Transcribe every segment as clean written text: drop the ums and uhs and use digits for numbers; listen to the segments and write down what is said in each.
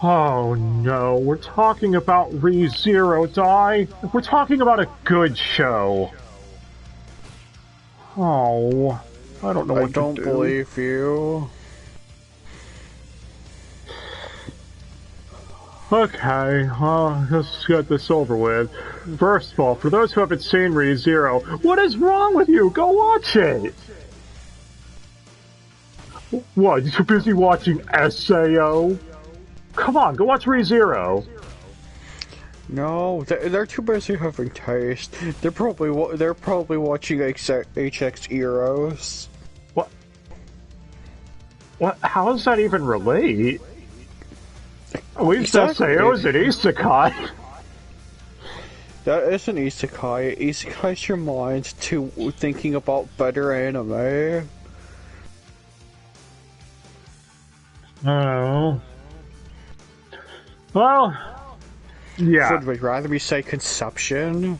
Oh no, we're talking about ReZero Die. We're talking about a good show. Oh, I don't know what to do. I don't believe you. Okay, let's get this over with. First of all, for those who haven't seen ReZero, what is wrong with you? Go watch it! What, you're too busy watching SAO? Come on, go watch ReZero. No, they're too busy having taste. They're probably watching HX Eros. What? What? How does that even relate? At least SAO is an isekai. That is an isekai. It isekais your mind to thinking about better anime. Oh. Well, yeah. Should we rather we say conception?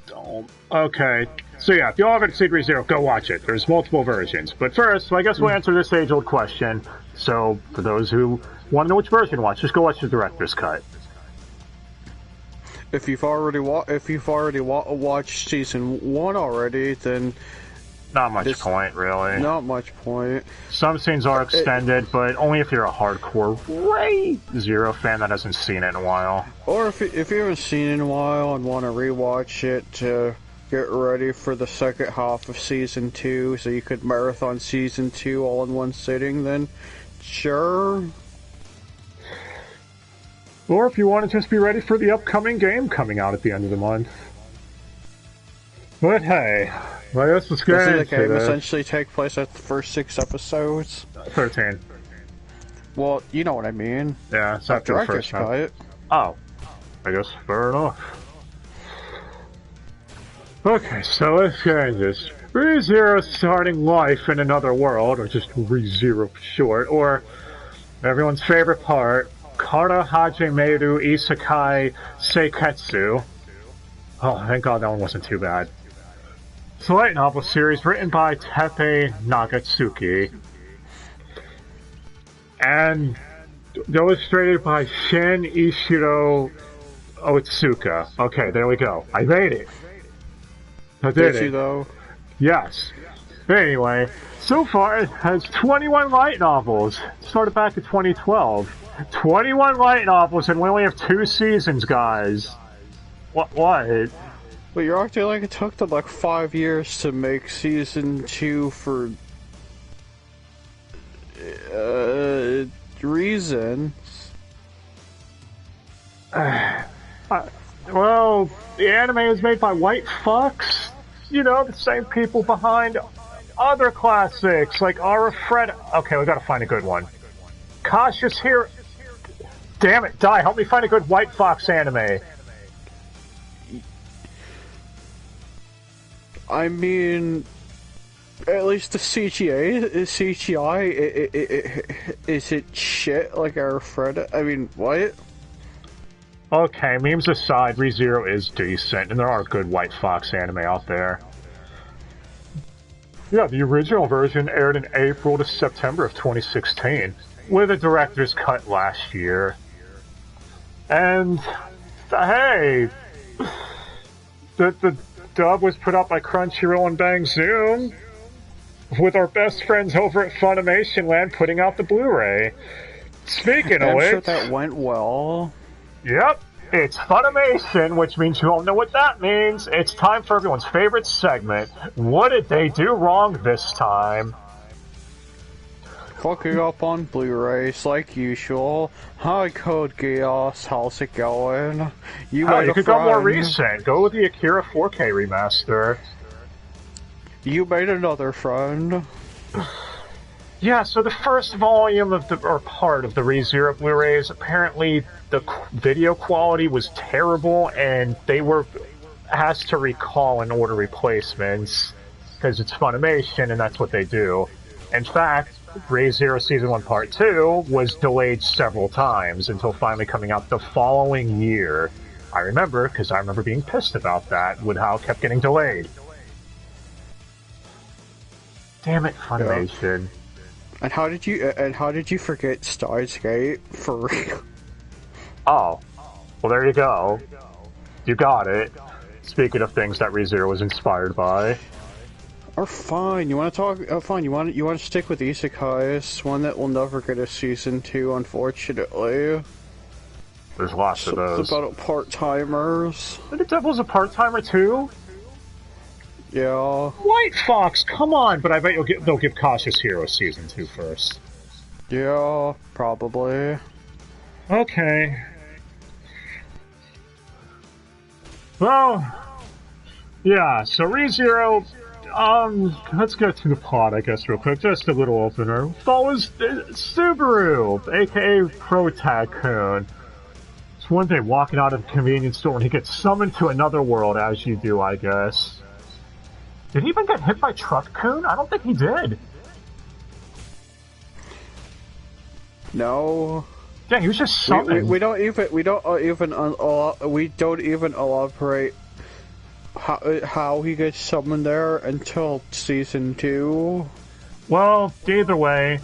Don't. Okay. So yeah, if y'all haven't seen ReZero, go watch it. There's multiple versions. But first, I guess we'll answer this age-old question. So, for those who want to know which version to watch, just go watch the director's cut. If you've already watched season 1 already, then Not much point, really. Not much point. Some scenes are extended, but only if you're a hardcore ReZero fan that hasn't seen it in a while. Or if you haven't seen it in a while and want to rewatch it to get ready for the second half of season 2, so you could marathon season 2 all in one sitting, then sure. Or if you want to just be ready for the upcoming game coming out at the end of the month. But hey, I guess let's get into the game this. essentially take place at the first 6 episodes? 13. Well, you know what I mean. Yeah, it's after the first one. Oh, I guess fair enough. Okay, so let's get into this. ReZero starting life in another world, or just ReZero for short, or everyone's favorite part, Kara Hajimeru Isekai Seiketsu. Oh, thank God that one wasn't too bad. It's a light novel series written by Teppei Nagatsuki and illustrated by Shin Ishiro Otsuka. Okay, there we go. I made it. I did it. Though? Yes. Anyway, so far it has 21 light novels. It started back in 2012. 21 light novels, and we only have 2 seasons, guys. What? But you're acting like it took them like 5 years to make season 2 for reasons. Well, the anime is made by white fucks. You know, the same people behind other classics like Fred. Okay, we gotta find a good one. Cautious here. Damn it, Die, help me find a good white fox anime. I mean, at least the CGI is it shit like Fred? I mean, what? Okay, memes aside, ReZero is decent, and there are good white fox anime out there. Yeah, the original version aired in April to September of 2016, with a director's cut last year. And, hey, the dub was put out by Crunchyroll and Bang Zoom, with our best friends over at Funimation Land putting out the Blu-ray. Speaking of which... I'm sure that went well. Yep, it's Funimation, which means you all know what that means. It's time for everyone's favorite segment. What did they do wrong this time? Fucking up on Blu-rays like usual. Hi, Code Geass, how's it going? You could go more recent. Go with the Akira 4K remaster. You made another friend. Yeah, so the first volume of part of the ReZero Blu-rays, apparently the video quality was terrible, and they were asked to recall and order replacements, because it's Funimation, and that's what they do. In fact, ReZero Season 1 Part 2 was delayed several times until finally coming out the following year. I remember, because I remember being pissed about that, with how it kept getting delayed. Damn it, Funimation. Yeah. And how did you forget Steins Gate for real? Oh, well there you go. You got it. Speaking of things that ReZero was inspired by. Or fine, you want to talk? Oh, fine. You want to stick with isekais, one that will never get a season 2, unfortunately. There's lots of those. It's about part-timers. The Devil's a part-timer too? Yeah. White Fox, come on! But I bet they'll give Cautious Hero season 2 first. Yeah, probably. Okay. Well, yeah, so ReZero, let's get to the plot, I guess, real quick. Just a little opener. Follows Subaru, aka Pro Tycoon. It's one day walking out of a convenience store and he gets summoned to another world, as you do, I guess. Did he even get hit by Truck-kun? I don't think he did. No. Yeah, he was just summoned. We don't even elaborate how he gets summoned there until season 2. Well, either way,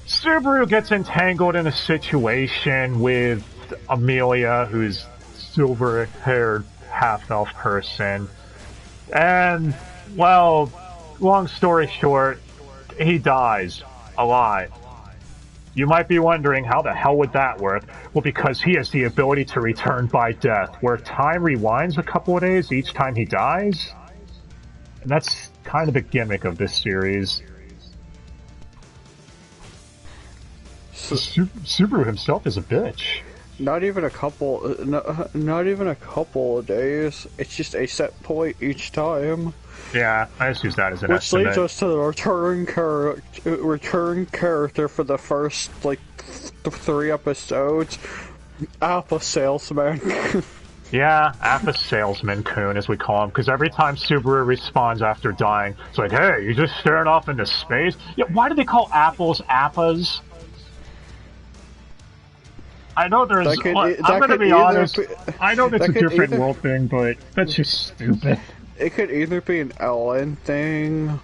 Subaru gets entangled in a situation with Amelia, who's silver-haired half-elf person. And, well, long story short, he dies alive. You might be wondering, how the hell would that work? Well, because he has the ability to return by death, where time rewinds a couple of days each time he dies. And that's kind of the gimmick of this series. Subaru himself is a bitch. Not even a couple of days. It's just a set point each time. Yeah, I just use that as an estimate. Which leads us to the return character for the first, like, 3 episodes. Apple Salesman. Yeah, Appa Salesman-kun, as we call him, because every time Subaru respawns after dying, it's like, hey, you just staring off into space? Yeah, why do they call apples Appas? I know there's... I'm gonna be honest, I know that's a different world thing, but that's just stupid. It could either be an Ellen thing,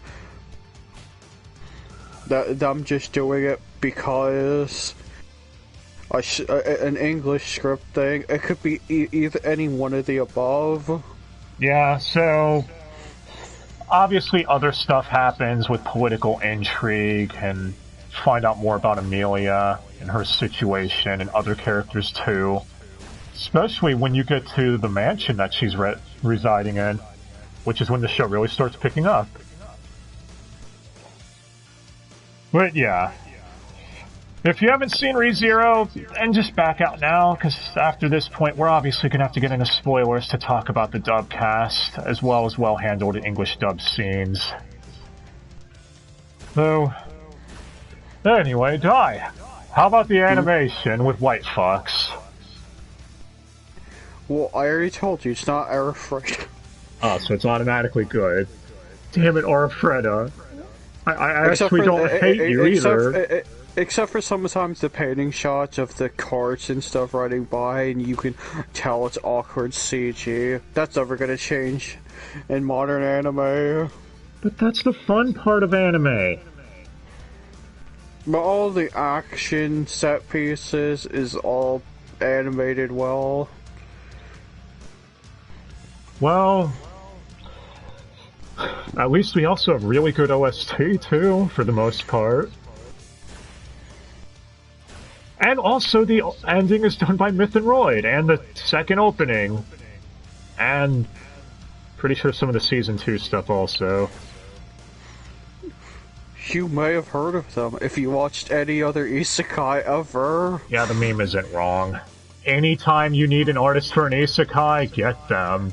that I'm just doing it because an English script thing. It could be either any one of the above. Yeah, so obviously other stuff happens with political intrigue, and find out more about Amelia and her situation and other characters too. Especially when you get to the mansion that she's residing in, which is when the show really starts picking up. But yeah, if you haven't seen ReZero, then just back out now, because after this point we're obviously going to have to get into spoilers to talk about the dub cast, as well as well-handled English dub scenes. So, anyway, Dai, how about the animation with White Fox? Well, I already told you, it's not Arifreda. Oh, so it's automatically good. Damn it, Arifreda. I actually don't hate you either. Except for sometimes the painting shots of the carts and stuff riding by, and you can tell it's awkward CG. That's never gonna change in modern anime. But that's the fun part of anime. But all the action set pieces is all animated well. Well, at least we also have really good OST too, for the most part. And also the ending is done by Myth and Royd, and the second opening. And pretty sure some of the Season 2 stuff also. You may have heard of them if you watched any other isekai ever. Yeah, the meme isn't wrong. Anytime you need an artist for an isekai, get them.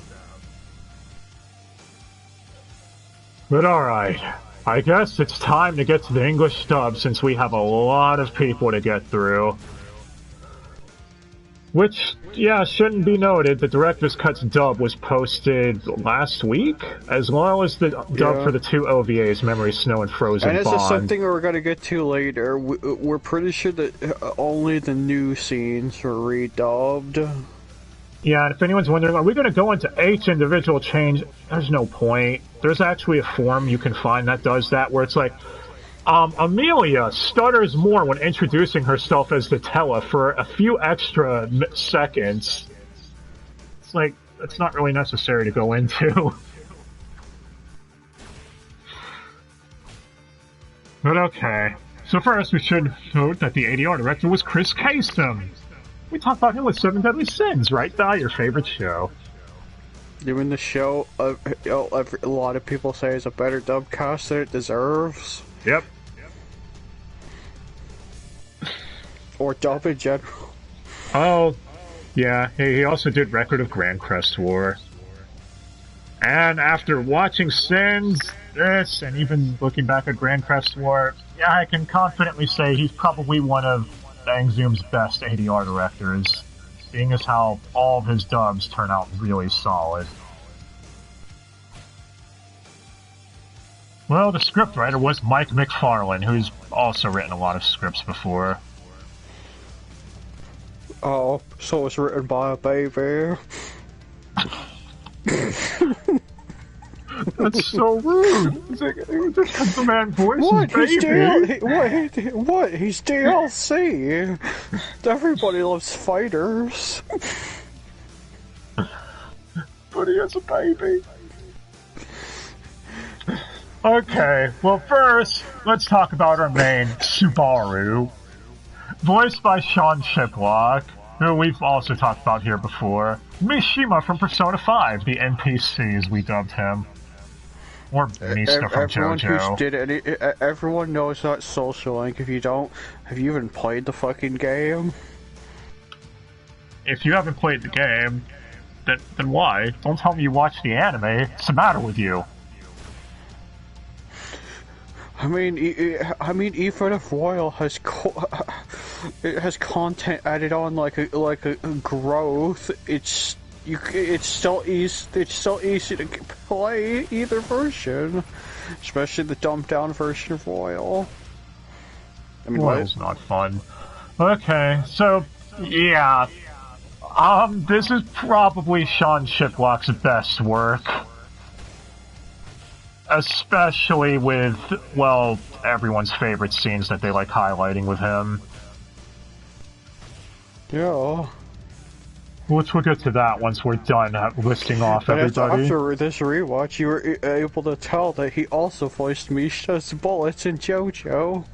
But alright, I guess it's time to get to the English dub since we have a lot of people to get through. Which, yeah, shouldn't be noted, the Director's Cut's dub was posted last week, as well as the dub for the 2 OVAs, Memory Snow and Frozen Bond. And this is something we're going to get to later. We're pretty sure that only the new scenes were redubbed. Yeah, and if anyone's wondering, are we going to go into each individual change? There's no point. There's actually a form you can find that does that, where it's like, Amelia stutters more when introducing herself as the Tella for a few extra seconds. It's like, it's not really necessary to go into. But okay. So first, we should note that the ADR director was Chris Kasem. We talked about him with Seven Deadly Sins, right, Di? Your favorite show. Even the show, a lot of people say is a better dub cast than it deserves. Yep. Or dub in general. Oh, yeah. He also did Record of Grand Crest War. And after watching Sins, this, and even looking back at Grand Crest War, yeah, I can confidently say he's probably one of Bang Zoom's best ADR directors, seeing as how all of his dubs turn out really solid. Well, the scriptwriter was Mike McFarlane, who's also written a lot of scripts before. Oh, so it was written by a baby. That's so rude. It's like, the man voice What? baby. He's DLC. Everybody loves fighters. But he has a baby. Okay, well first, let's talk about our main, Subaru. Voiced by Sean Shiplock, who we've also talked about here before. Mishima from Persona 5, the NPC as we dubbed him. Or Mista from JoJo. Everyone knows that Social Link. If you don't, have you even played the fucking game? If you haven't played the game, then why? Don't tell me you watched the anime. What's the matter with you? I mean, even if Royal has it has content added on like a growth, it's still easy to play either version, especially the dumbed down version of Royal. I mean, Royal's not fun. Okay, so yeah, this is probably Sean Shiplock's best work. Especially with, well, everyone's favorite scenes that they like highlighting with him. Yeah. Which we'll get to that once we're done listing off everybody. After this rewatch, you were able to tell that he also voiced Misha's bullets in JoJo.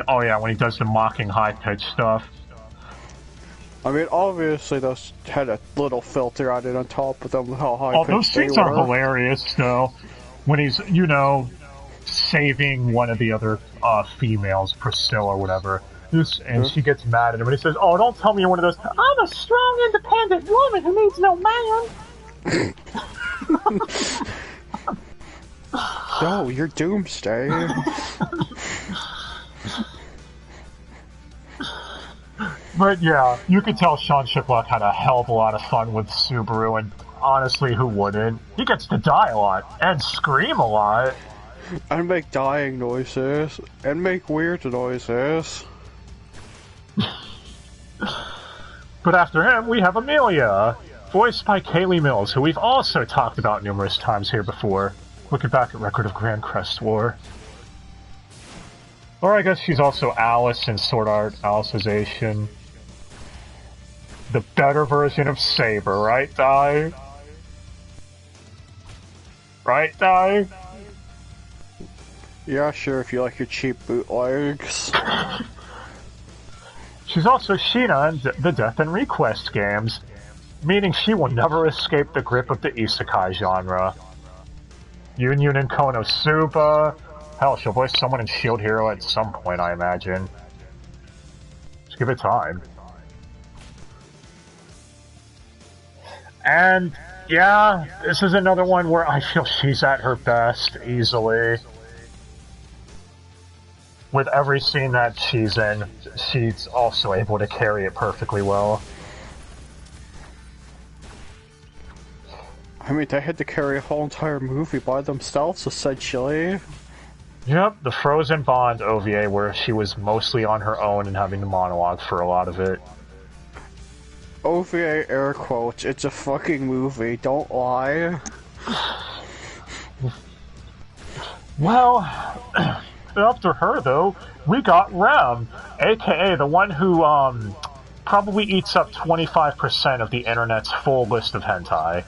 Oh yeah, when he does the mocking high-pitched stuff. I mean, obviously those had a little filter added on top of them, how high-pitched they were. Oh, those scenes are hilarious, though. When he's, you know, saving one of the other females, Priscilla or whatever, and she gets mad at him, and he says, "Oh, don't tell me you're one of those. I'm a strong, independent woman who needs no man." No, you're Doomsday. But yeah, you could tell Sean Shiplock had a hell of a lot of fun with Subaru, and honestly, who wouldn't? He gets to die a lot, and scream a lot. And make dying noises, and make weird noises. But after him, we have Amelia, voiced by Kaylee Mills, who we've also talked about numerous times here before, looking back at Record of Grand Crest War. Or I guess she's also Alice in Sword Art Alicization. The better version of Saber, right, Di? Right, Di? Yeah, sure, if you like your cheap bootlegs. She's also Sheena in the Death and Request games, meaning she will never escape the grip of the isekai genre. Union and Konosuba. Hell, she'll voice someone in Shield Hero at some point, I imagine. Just give it time. And, yeah, this is another one where I feel she's at her best, easily. With every scene that she's in, she's also able to carry it perfectly well. I mean, they had to carry a whole entire movie by themselves, essentially. Yep, the Frozen Bond OVA, where she was mostly on her own and having to monologue for a lot of it. OVA air quotes, it's a fucking movie, don't lie. Well, After her, though, we got Rem, aka the one who, probably eats up 25% of the internet's full list of hentai.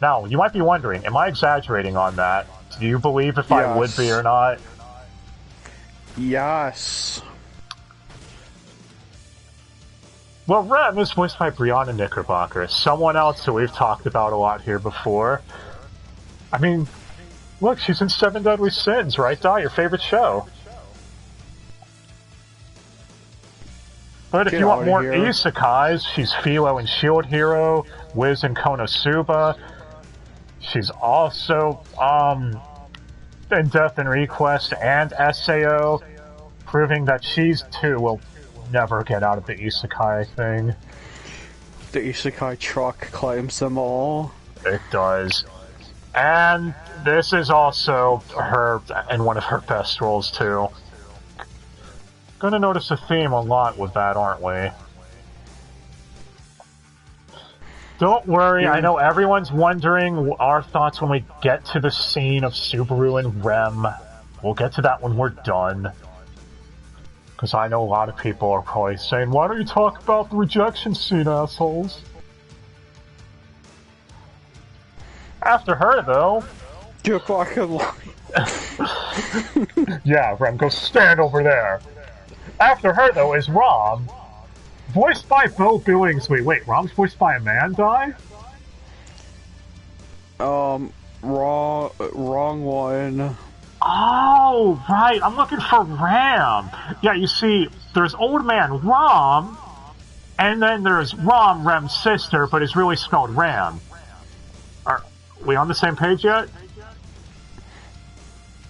Now, you might be wondering, am I exaggerating on that? Do you believe if I would be or not? Yes. Well, Rem is voiced by Brianna Knickerbocker, someone else who we've talked about a lot here before. I mean, look, she's in Seven Deadly Sins, right, Di? Your favorite show. But if you want more isekais, she's Philo in Shield Hero, Wiz in Konosuba. She's also, in Death and Request and SAO, proving that she's, too, will never get out of the isekai thing. The isekai truck claims them all. It does. And this is also her in one of her best roles, too. Gonna notice a theme a lot with that, aren't we? Don't worry, I know everyone's wondering our thoughts when we get to the scene of Subaru and Rem. We'll get to that when we're done. Because I know a lot of people are probably saying, why don't you talk about the rejection scene, assholes? After her, though... You're fucking lying. Yeah, Rem, go stand over there. After her, though, is Rom. Voiced by Bo Billingsley. Wait, Rom's voiced by a man, Di? Wrong one. Oh, right, I'm looking for Ram. Yeah, you see, there's Old Man Rom, and then there's Rom, Rem's sister, but it's really spelled Ram. Are we on the same page yet?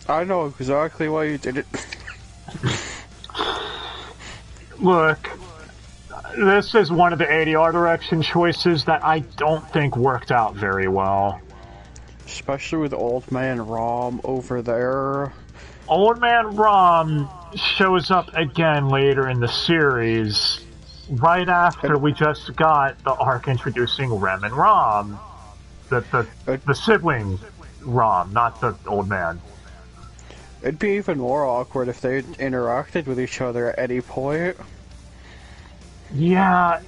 I know exactly why you did it. Look, this is one of the ADR direction choices that I don't think worked out very well. Especially with Old Man Rom over there. Old Man Rom shows up again later in the series, right after we just got the arc introducing Rem and Rom. The sibling Rom, not the old man. It'd be even more awkward if they interacted with each other at any point. Yeah,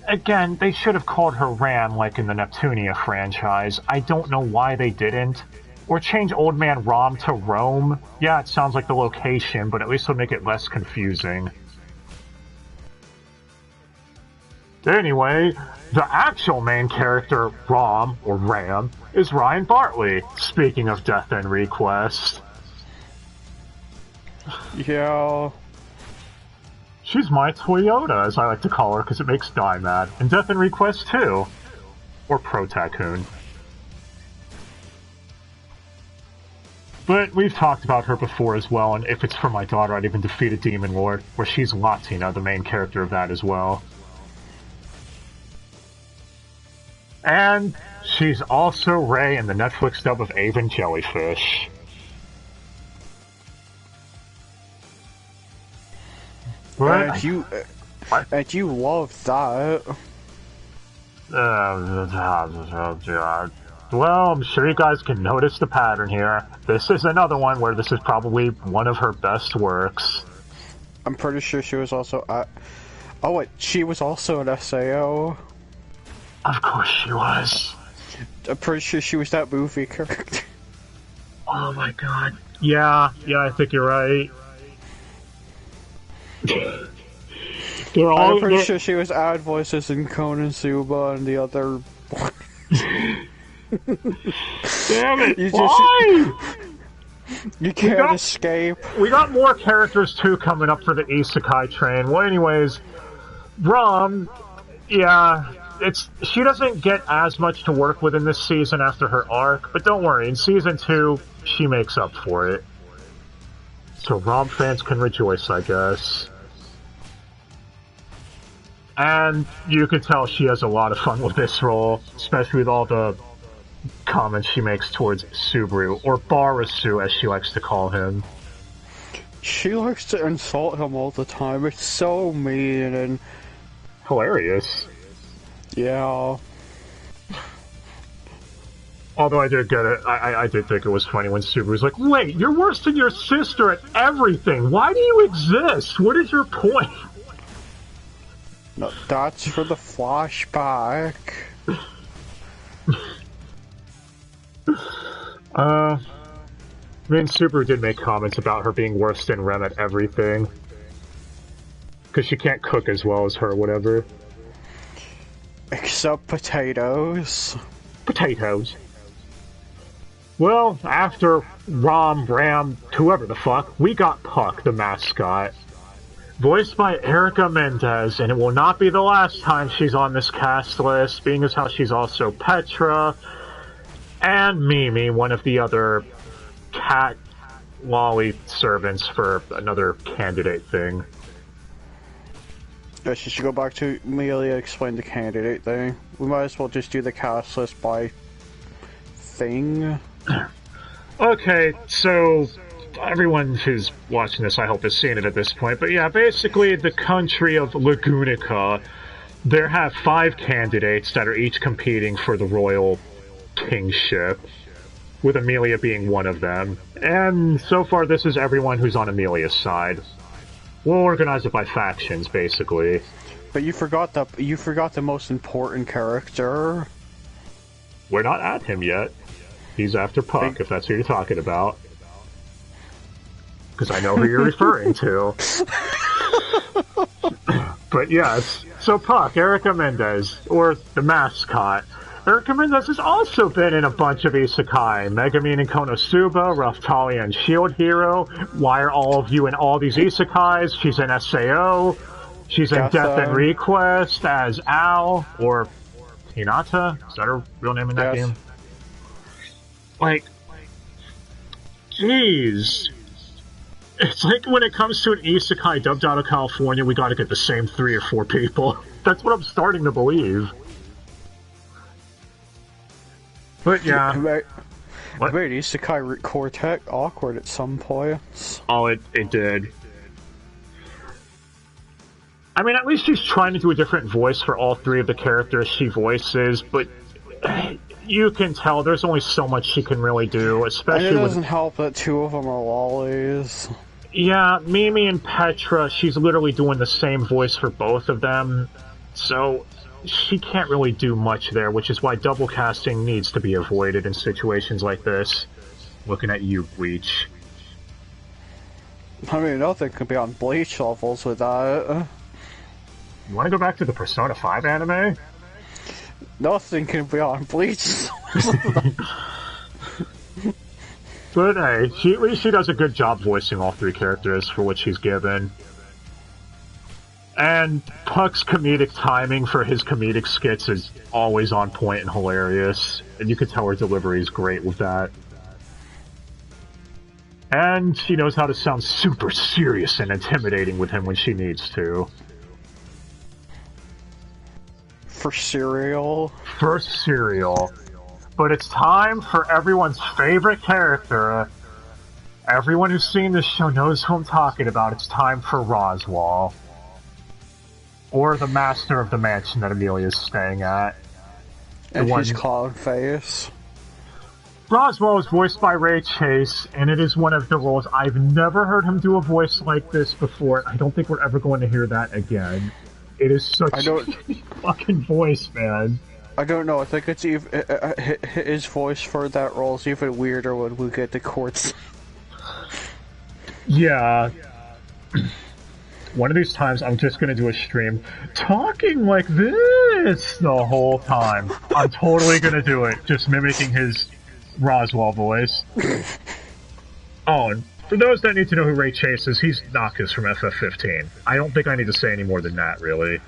again, they should have called her Ram like in the Neptunia franchise. I don't know why they didn't. Or change Old Man Rom to Rome. Yeah, it sounds like the location, but at least it'll make it less confusing. Anyway, the actual main character, Rom, or Ram, is Ryan Bartley, speaking of Death and Request. Yeah. She's my Toyota, as I like to call her, because it makes Di mad. And Death and Request, too. Or Pro Tycoon. But we've talked about her before as well, and if it's for my daughter, I'd even defeat a Demon Lord, where she's Latina, the main character of that as well. And she's also Ray in the Netflix dub of Avon Jellyfish. And you love that. Well, I'm sure you guys can notice the pattern here. This is another one where this is probably one of her best works. I'm pretty sure she was also oh wait, she was also an SAO. Of course she was. I'm pretty sure she was that movie character. Oh my god. Yeah, I think you're right. I'm pretty sure she was ad voices in Konosuba and the other one. Damn it! Why? You can't escape. We got more characters too coming up for the isekai train. Well, anyways, Rom, yeah, she doesn't get as much to work with in this season after her arc, but don't worry, in season 2, she makes up for it. So Rom fans can rejoice, I guess. And you can tell she has a lot of fun with this role, especially with all the comments she makes towards Subaru, or Barasu as she likes to call him. She likes to insult him all the time. It's so mean and hilarious. Yeah. Although I did get it, I did think it was funny when Subaru was like, "Wait, you're worse than your sister at everything. Why do you exist? What is your point?" No, that's for the flashback. I mean, Subaru did make comments about her being worse than Rem at everything. Because she can't cook as well as her, whatever. Except potatoes. Potatoes. Well, after Ram, whoever the fuck, we got Puck, the mascot. Voiced by Erica Mendez, and it will not be the last time she's on this cast list, being as how she's also Petra, and Mimi, one of the other cat lolly servants for another candidate thing. Yeah, she should go back to Amelia, explain the candidate thing. We might as well just do the cast list by thing. Okay, so everyone who's watching this, I hope, has seen it at this point. But yeah, basically, the country of Lagunica, there have 5 candidates that are each competing for the royal kingship, with Amelia being one of them. And so far, this is everyone who's on Amelia's side. We'll organize it by factions, basically. But you forgot the most important character. We're not at him yet. He's after Puck, if that's who you're talking about. Because I know who you're referring to. But yes, so Puck, Erica Mendez, or the mascot. Erica Mendez has also been in a bunch of isekai. Megumin and Konosuba, Rough Talia and Shield Hero. Why are all of you in all these isekais? She's in SAO. She's in Death and Request as Al, or Hinata. Is that her real name in that game? Like, jeez. It's like when it comes to an isekai dubbed out of California, we gotta get the same 3 or 4 people. That's what I'm starting to believe. But yeah. What? Made Isekai Quartet awkward at some points. Oh, it did. I mean, at least she's trying to do a different voice for all 3 of the characters she voices, but you can tell there's only so much she can really do, especially and it doesn't help that 2 of them are lollies. Yeah, Mimi and Petra, she's literally doing the same voice for both of them, so she can't really do much there, which is why double casting needs to be avoided in situations like this. Looking at you, Bleach. I mean, nothing could be on Bleach levels with that. You want to go back to the Persona 5 anime? Nothing can be on Bleach. But hey, at least she does a good job voicing all 3 characters for what she's given. And Puck's comedic timing for his comedic skits is always on point and hilarious. And you can tell her delivery is great with that. And she knows how to sound super serious and intimidating with him when she needs to. For cereal. For cereal. But it's time for everyone's favorite character. Everyone who's seen this show knows who I'm talking about. It's time for Roswell. Or the master of the mansion that Amelia's staying at. And his clown face. Roswell is voiced by Ray Chase, and it is one of the roles I've never heard him do a voice like this before. I don't think we're ever going to hear that again. It is such a fucking voice, man. I don't know. I think it's even his voice for that role is even weirder when we get to courts. Yeah. One of these times, I'm just gonna do a stream talking like this the whole time. I'm totally gonna do it, just mimicking his Roswell voice. Oh, and for those that need to know who Ray Chase is, he's Naka's from FF15. I don't think I need to say any more than that, really.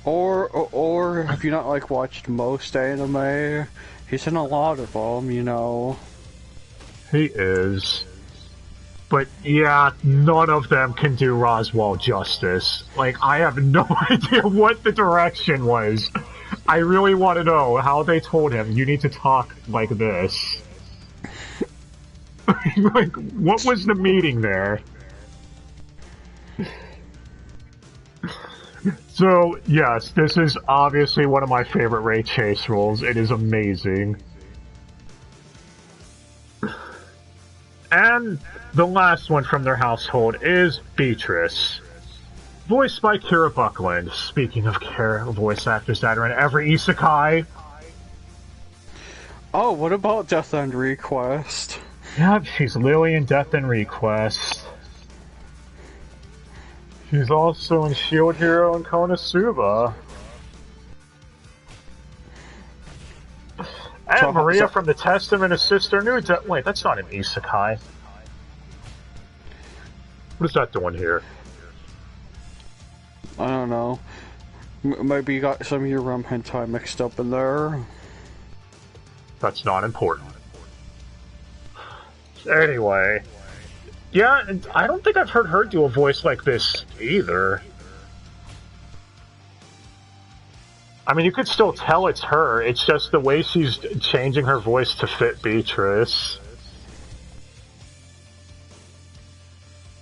Or have you not, like, watched most anime? He's in a lot of them, you know. He is. But yeah, none of them can do Roswell justice. Like, I have no idea what the direction was. I really want to know how they told him, you need to talk like this. Like, what was the meeting there? So, yes, this is obviously one of my favorite Ray Chase roles. It is amazing. And the last one from their household is Beatrice. Voiced by Kira Buckland. Speaking of Kira, voice actors that are in every isekai. Oh, what about Death End Request? Yep, she's Lily in Death and Request. She's also in Shield Hero and Konosuba. And Maria from the Testament of Sister Nude. Wait, that's not an isekai. What is that doing here? I don't know. Maybe you got some of your rum hentai mixed up in there. That's not important. Anyway. Yeah, and I don't think I've heard her do a voice like this either. I mean, you could still tell it's her. It's just the way she's changing her voice to fit Beatrice.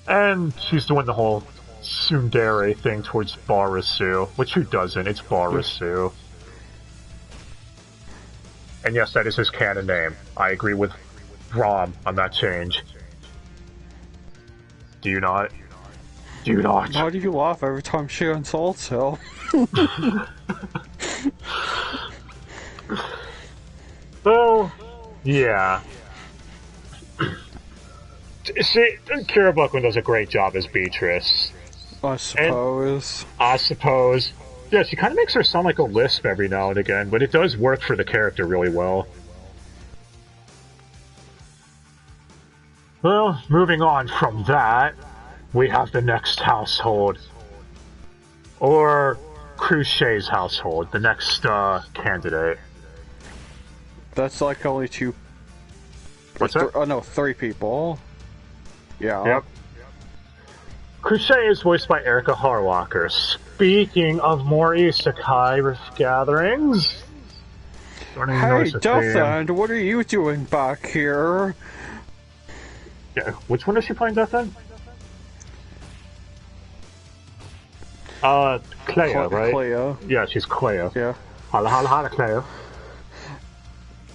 And she's doing the whole tsundere thing towards Barasu, which who doesn't? It's Barasu. And yes, that is his canon name. I agree with Rom on that change. Do you not? Do you not? Why do you laugh every time she insults him? Well, yeah. See, Kira Buckland does a great job as Beatrice. I suppose. And I suppose. Yeah, she kind of makes her sound like a lisp every now and again, but it does work for the character really well. Well, moving on from that, we have the next household. Or Cruchet's household, the next candidate. That's like only two... What's that? Oh no, 3 people. Yeah. Yep. Crochet is voiced by Erica Harlocker. Speaking of more isekai gatherings... Hey, Death End, what are you doing back here? Yeah, which one is she playing Death End? Clea, right? Clea. Yeah, she's Clea. Yeah. Holla, Clea.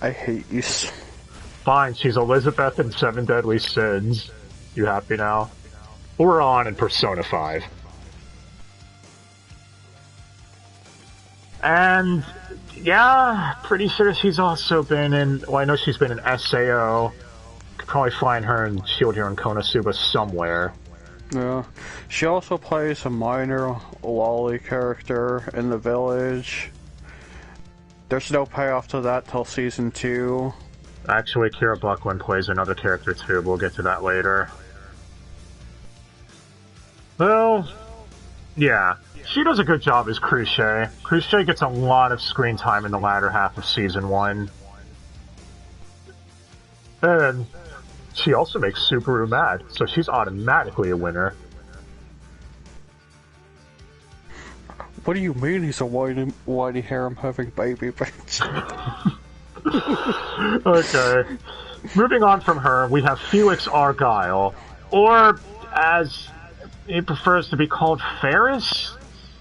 I hate you. Fine, she's Elizabeth in Seven Deadly Sins. You happy now? We're on in Persona 5. And, yeah, pretty sure she's also been in... Well, I know she's been in SAO. Could probably find her in Shield Hero and Konosuba somewhere. Yeah. She also plays a minor lolly character in the village. There's no payoff to that till season 2. Actually, Kira Buckland plays another character too, but we'll get to that later. Well, yeah. She does a good job as Crochet. Crochet gets a lot of screen time in the latter half of season 1. And she also makes Subaru mad, so she's automatically a winner. What do you mean he's a whitey harem having baby bitch? Okay. Moving on from her, we have Felix Argyle, or as he prefers to be called, Ferris,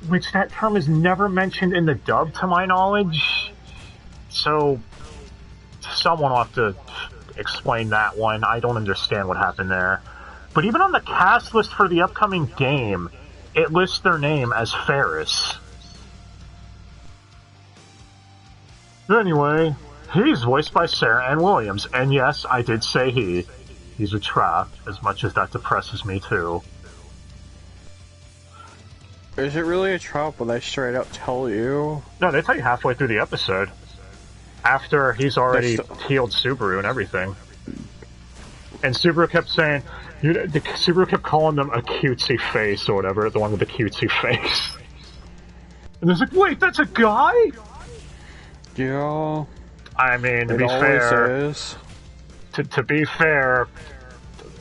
which that term is never mentioned in the dub to my knowledge. So, someone will have to explain that one. I don't understand what happened there. But even on the cast list for the upcoming game, it lists their name as Ferris. Anyway, he's voiced by Sarah Ann Williams, and yes, I did say he. He's a trap, as much as that depresses me too. Is it really a trap when they straight up tell you? No, they tell you halfway through the episode. After he's already healed Subaru and everything. And Subaru kept saying, Subaru kept calling them a cutesy face or whatever, the one with the cutesy face. And it's like, wait, that's a guy? Yeah. I mean, to be fair, to be fair,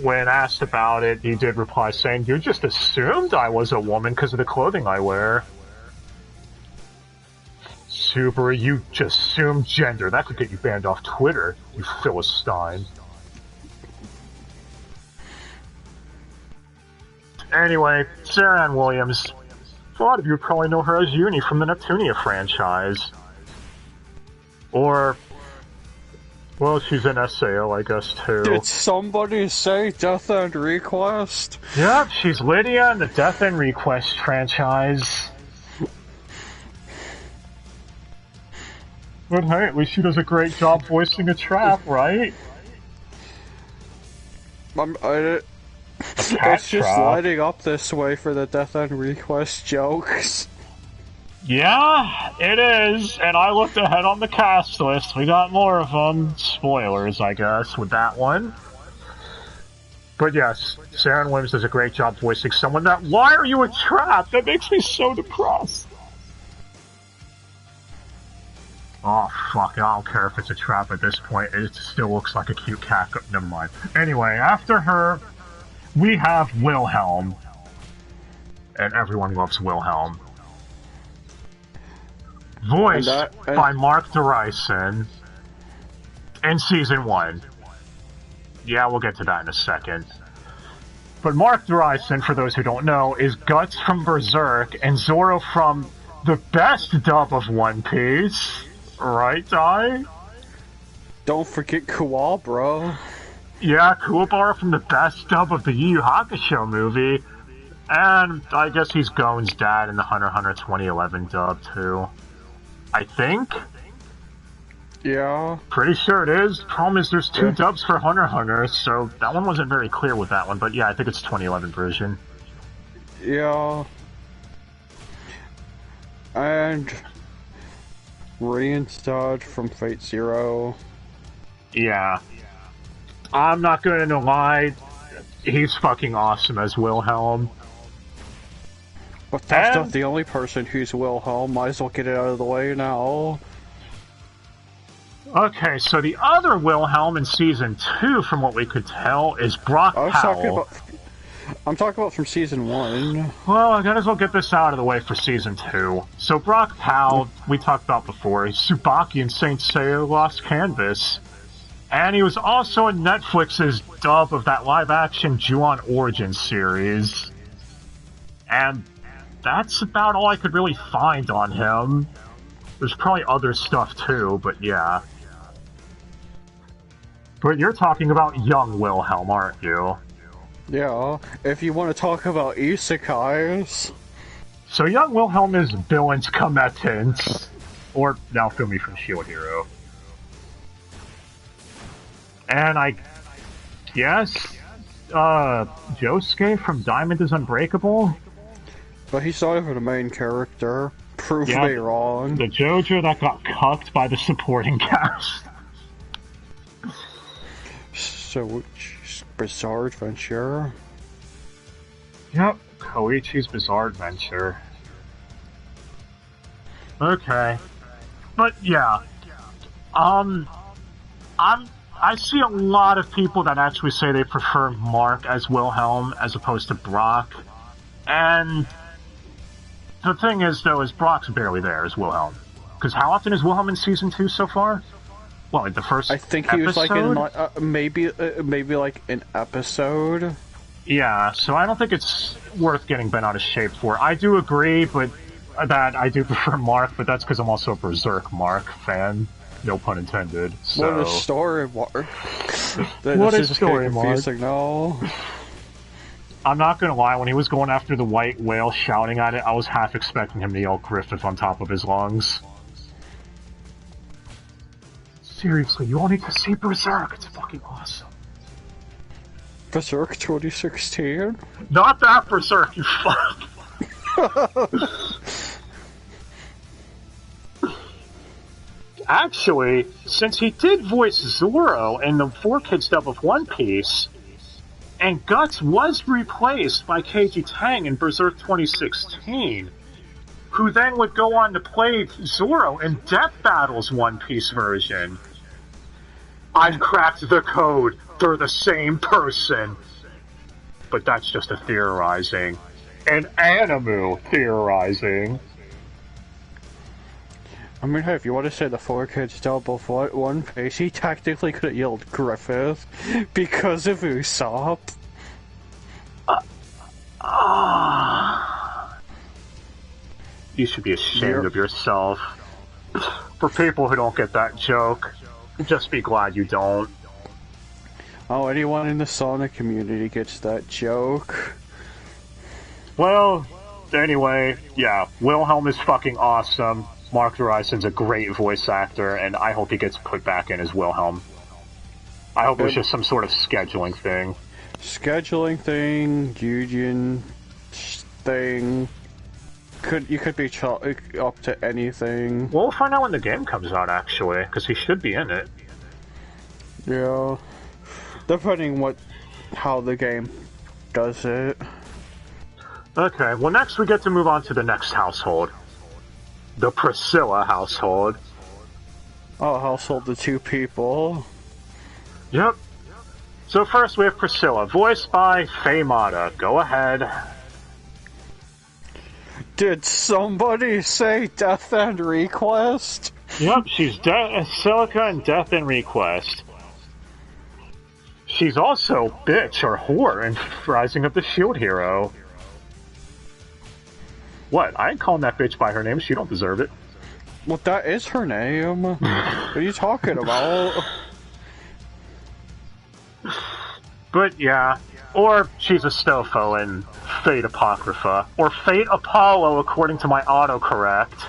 when asked about it, he did reply saying, "You just assumed I was a woman because of the clothing I wear." Subaru, you just assumed gender. That could get you banned off Twitter, you Philistine. Anyway, Sarah Ann Williams, A lot of you probably know her as Uni from the Neptunia franchise. Or, well, she's in SAO, I guess, too. Did somebody say Death End Request? Yep, she's Lydia in the Death End Request franchise. But hey, at least she does a great job voicing a trap, right? It's just lighting up this way for the Death End Request jokes. Yeah, it is, and I looked ahead on the cast list. We got more of them. Spoilers, I guess, with that one. But yes, Sarah Williams does a great job voicing someone that, why are you a trap? That makes me so depressed. Oh, fuck it, I don't care if it's a trap at this point. It still looks like a cute cat. Never mind. Anyway, after her, we have Wilhelm. And everyone loves Wilhelm. Voiced by Mark Derison in Season 1. Yeah, we'll get to that in a second. But Mark Derison, for those who don't know, is Guts from Berserk and Zoro from the best dub of One Piece. Right, Dai? Don't forget Kuwabara. Yeah, Kuwabara from the best dub of the Yu Yu Hakusho movie. And I guess he's Gon's dad in the Hunter x Hunter 2011 dub, too. I think? Yeah. Pretty sure it is. Problem is there's two dubs for Hunter x Hunter, so that one wasn't very clear with that one, but yeah, I think it's 2011 version. Yeah. And Reinstad from Fate Zero. Yeah. I'm not gonna lie, he's fucking awesome as Wilhelm. But that's not the only person who's Wilhelm. Might as well get it out of the way now. Okay, so the other Wilhelm in Season 2, from what we could tell, is Brock Powell. I'm talking about from Season 1. Well, I might as well get this out of the way for Season 2. So Brock Powell, we talked about before, he's Tsubaki in Saint Seiya Lost Canvas. And he was also in Netflix's dub of that live-action Ju-On Origins series. And that's about all I could really find on him. There's probably other stuff too, but yeah. But you're talking about young Wilhelm, aren't you? Yeah, if you want to talk about isekais. So young Wilhelm is Villain's Comeuppance, or Naofumi from Shield Hero. And I guess, Josuke from Diamond is Unbreakable? But he's not even the main character. Prove me wrong. The JoJo that got cucked by the supporting cast. So, Bizarre Adventure. Yep, Koichi's Bizarre Adventure. Okay. But yeah. I see a lot of people that actually say they prefer Mark as Wilhelm as opposed to Brock. And the thing is, though, is Brock's barely there as Wilhelm. Because how often is Wilhelm in Season 2 so far? Well, like the first I think episode? He was like in maybe like an episode. Yeah, so I don't think it's worth getting bent out of shape for. I do agree, but that I do prefer Mark, but that's because I'm also a Berserk Mark fan. No pun intended. So. What a story, Mark. What a story, Mark. No. I'm not gonna lie, when he was going after the white whale shouting at it, I was half expecting him to yell Griffith on top of his lungs. Seriously, you all need to see Berserk, it's fucking awesome. Berserk 2016? Not that Berserk, you fuck! Actually, since he did voice Zoro in the 4Kids dub of One Piece, and Guts was replaced by Keiji Tang in Berserk 2016, who then would go on to play Zoro in Death Battle's One Piece version. I've cracked the code. They're the same person. But that's just a theorizing. An animu theorizing. I mean, hey, if you want to say the 4Kids dub of One Piece, he technically could have yelled Griffith because of Usopp. You should be ashamed of yourself. For people who don't get that joke, just be glad you don't. Oh, anyone in the Sonic community gets that joke. Well, anyway, yeah, Wilhelm is fucking awesome. Mark Horizon's a great voice actor, and I hope he gets put back in as Wilhelm. I hope it was just some sort of scheduling thing. Scheduling thing, union thing. You could be up to anything. Well, we'll find out when the game comes out, actually, because he should be in it. Yeah. Depending how the game does it. Okay, well next we get to move on to the next household. The Priscilla household. Oh, household of 2 people. Yep. So first we have Priscilla, voiced by Faye Mata. Go ahead. Did somebody say Death and Request? Yep, she's Silica in Death and Request. She's also bitch or whore in Rising of the Shield Hero. What? I ain't calling that bitch by her name. She don't deserve it. Well, that is her name. What are you talking about? But yeah. Or she's a Stofo in Fate Apocrypha. Or Fate Apollo, according to my autocorrect.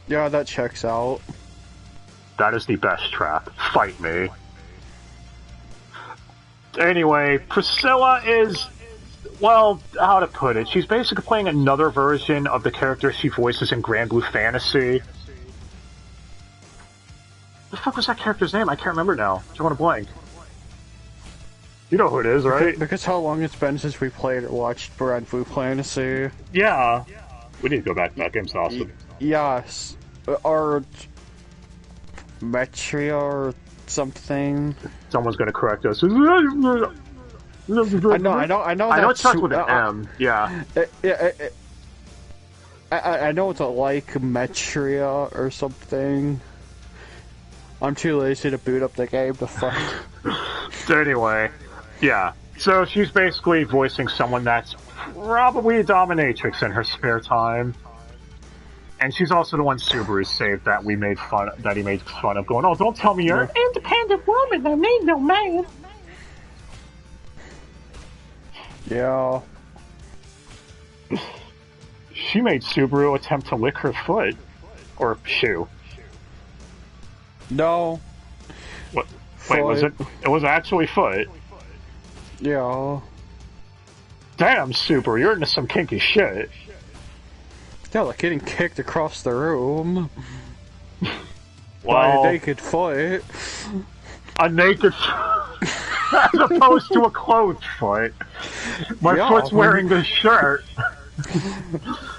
Yeah, that checks out. That is the best trap. Fight me. Anyway, Priscilla is... well, how to put it? She's basically playing another version of the character she voices in Grand Blue Fantasy. The fuck was that character's name? I can't remember now. Do you want to blank? You know who it is, right? Because how long it's been since we played or watched Grand Blue Fantasy. Yeah. We need to go back to that. Game's awesome. Yes. Or... Metria or something. Someone's gonna correct us. I know it starts with an M. Yeah. I know it's like Metria or something. I'm too lazy to boot up the game to find. Anyway, yeah. So she's basically voicing someone that's probably a dominatrix in her spare time. And she's also the one Subaru saved that he made fun of, going, oh, don't tell me you're an independent woman, I need no man. Yeah. She made Subaru attempt to lick her foot. Or shoe. No. What? Wait, was it? It was actually foot. Yeah. Damn, Subaru, you're into some kinky shit. Yeah, like getting kicked across the room. Well, by a naked foot. A naked as opposed to a clothed foot. My foot's wearing this shirt.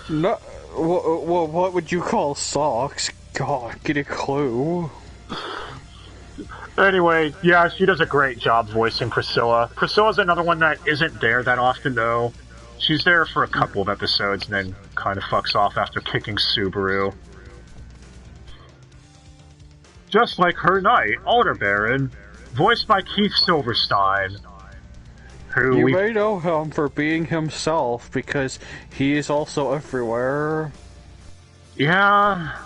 No, well, what would you call socks? God, get a clue. Anyway, yeah, she does a great job voicing Priscilla. Priscilla's another one that isn't there that often, though. She's there for a couple of episodes and then kind of fucks off after kicking Subaru. Just like her knight, Alderbaran, voiced by Keith Silverstein. Who you may know him for being himself, because he is also everywhere. Yeah.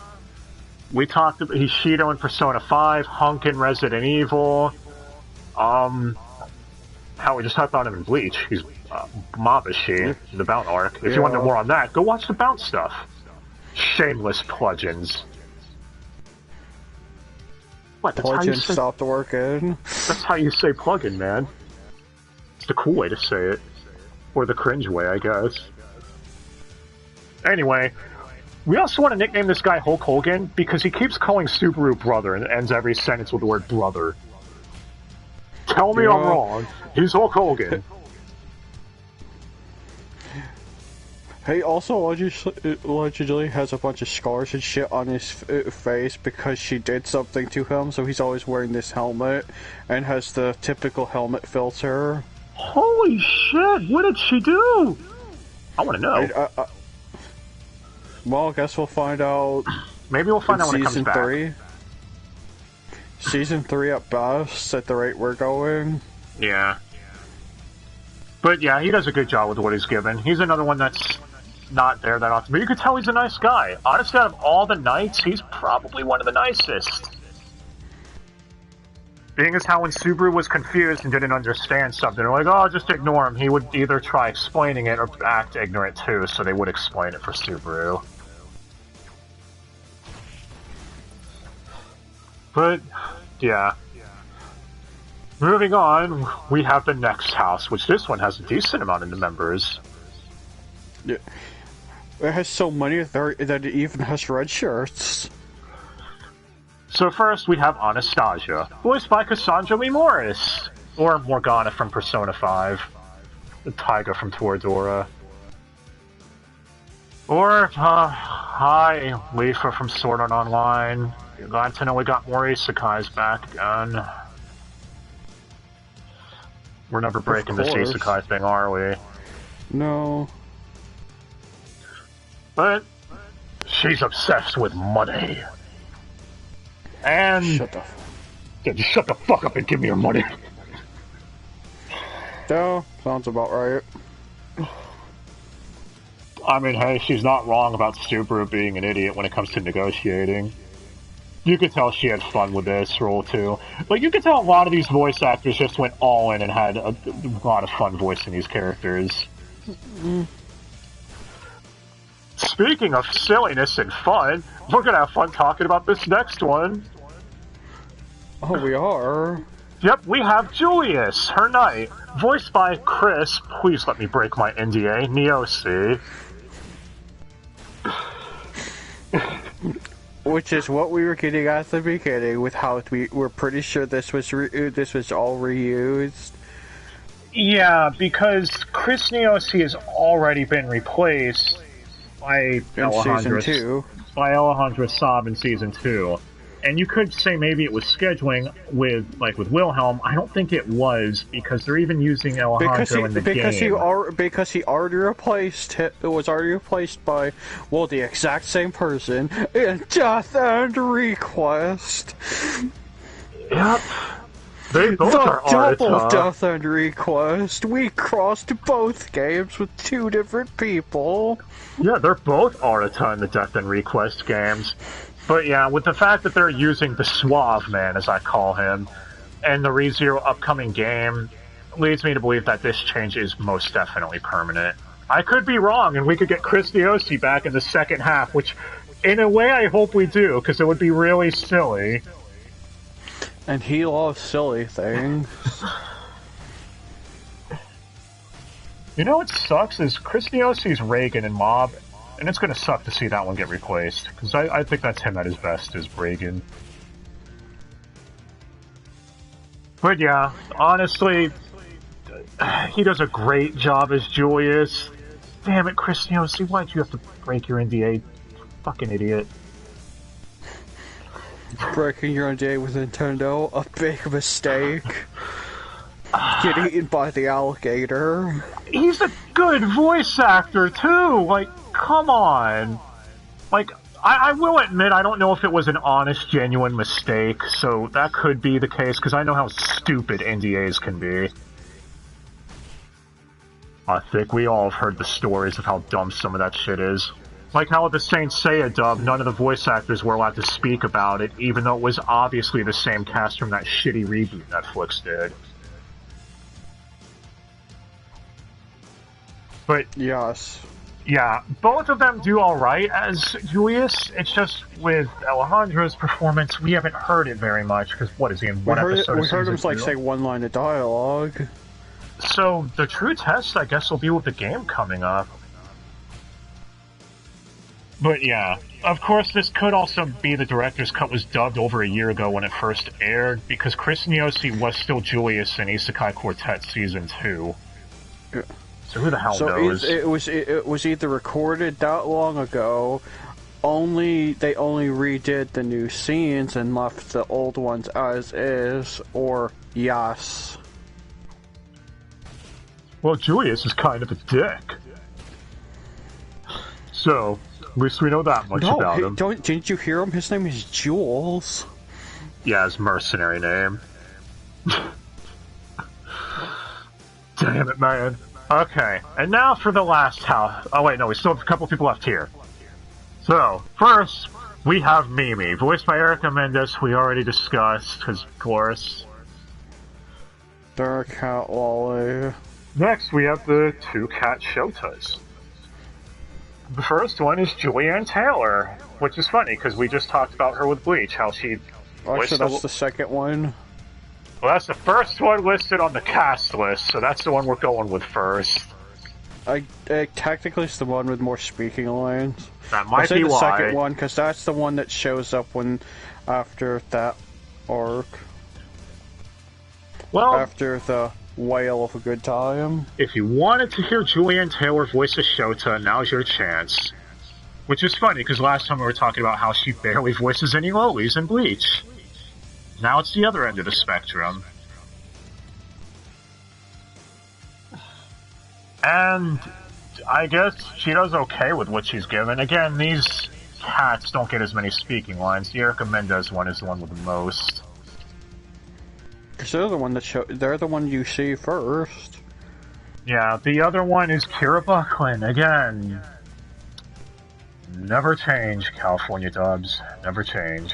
We talked about... he's Shido in Persona 5, Hunk in Resident Evil. How we just talked about him in Bleach. He's Mabushi, the Bounce arc. If you want to know more on that, go watch the Bounce stuff. Shameless plugins. What? Plugins stopped working. That's how you say plugin, man. It's the cool way to say it. Or the cringe way, I guess. Anyway, we also want to nickname this guy Hulk Hogan because he keeps calling Subaru brother and ends every sentence with the word brother. Tell me I'm wrong. He's Hulk Hogan. He also allegedly has a bunch of scars and shit on his face because she did something to him, so he's always wearing this helmet and has the typical helmet filter. Holy shit, what did she do? I want to know. Well, I guess we'll find out. Maybe we'll find out when it comes back. Season 3 at best, at the rate we're going. Yeah. But yeah, he does a good job with what he's given. He's another one that's not there that often, but you could tell he's a nice guy. Honestly, out of all the knights, he's probably one of the nicest. Being as how when Subaru was confused and didn't understand something, they're like, oh, just ignore him. He would either try explaining it or act ignorant too, so they would explain it for Subaru. But, yeah. Moving on, we have the next house, which this one has a decent amount of members. Yeah. It has so many that it even has red shirts. So first, we have Anastasia, voiced by Cassandra Lee Morris, or Morgana from Persona 5, the Taiga from Toradora. Or, hi, Leafa from Sword Art Online. Glad to know we got more isekais back again. We're never breaking this isekai thing, are we? No. But she's obsessed with money. And shut the fuck up and give me your money. No, sounds about right. I mean, hey, she's not wrong about Subaru being an idiot when it comes to negotiating. You could tell she had fun with this role too. Like, you could tell a lot of these voice actors just went all in and had a lot of fun voicing these characters. Mm-hmm. Speaking of silliness and fun, we're gonna have fun talking about this next one. Oh, we are? Yep, we have Julius, her knight, voiced by Chris, please let me break my NDA, Neosi. Which is what we were getting at the beginning, with how we were pretty sure this was all reused. Yeah, because Chris Neosi has already been replaced by Alejandro Saab in Season 2. And you could say maybe it was scheduling with Wilhelm. I don't think it was, because they're even using Alejandro in the game. Because he already was already replaced by, well, the exact same person in Death and Request. Yep. They both are double Death and Request. We crossed both games with two different people. Yeah, they're both Arata in the Death and Request games. But yeah, with the fact that they're using the Suave Man, as I call him, and the ReZero upcoming game, leads me to believe that this change is most definitely permanent. I could be wrong, and we could get Chris Neosi back in the second half, which, in a way, I hope we do, because it would be really silly. And he loves silly things. You know what sucks is Chris Neosi's Reagan in Mob, and it's going to suck to see that one get replaced, because I think that's him at his best as Reagan. But yeah, honestly, he does a great job as Julius. Damn it, Chris Neosi, why'd you have to break your NDA? Fucking idiot. Breaking your NDA with Nintendo, a big mistake. Get eaten by the alligator. He's a good voice actor, too! Like, come on. Like, I will admit, I don't know if it was an honest, genuine mistake, so that could be the case, because I know how stupid NDAs can be. I think we all have heard the stories of how dumb some of that shit is. Like how at the Saint Seiya dub, none of the voice actors were allowed to speak about it, even though it was obviously the same cast from that shitty reboot Netflix did. But yes. Yeah, both of them do alright as Julius. It's just with Alejandro's performance, we haven't heard it very much, because what is he in one episode? We heard him like say one line of dialogue. So the true test, I guess, will be with the game coming up. But yeah, of course this could also be the director's cut was dubbed over a year ago when it first aired, because Chris Neosi was still Julius in Isekai Quartet Season 2. Yeah. So who the hell knows? It was either recorded that long ago, they only redid the new scenes and left the old ones as is, or yes. Well, Julius is kind of a dick. So, at least we know that much about him. Didn't you hear him? His name is Jules. Yeah, his mercenary name. Damn it, man. Okay, and now for the last house. Oh wait, no, we still have a couple people left here. So, first, we have Mimi, voiced by Erica Mendes, we already discussed, because of course. Dark Cat Lolly. Next, we have the two cat Shotas. The first one is Julianne Taylor, which is funny, because we just talked about her with Bleach, how she... Actually, that's the second one. Well, that's the first one listed on the cast list, so that's the one we're going with first. Technically, it's the one with more speaking lines. That might be why. the second one, because that's the one that shows up after that arc. Well, after the Whale of a Good Time. If you wanted to hear Julianne Taylor voice a Shota, now's your chance. Which is funny, because last time we were talking about how she barely voices any lolis in Bleach. Now it's the other end of the spectrum. And I guess she does okay with what she's given. Again, these cats don't get as many speaking lines. The Erica Mendez one is the one with the most. Because they're the one you see first. Yeah, the other one is Kira Buckland. Again, never change, California dubs. Never change.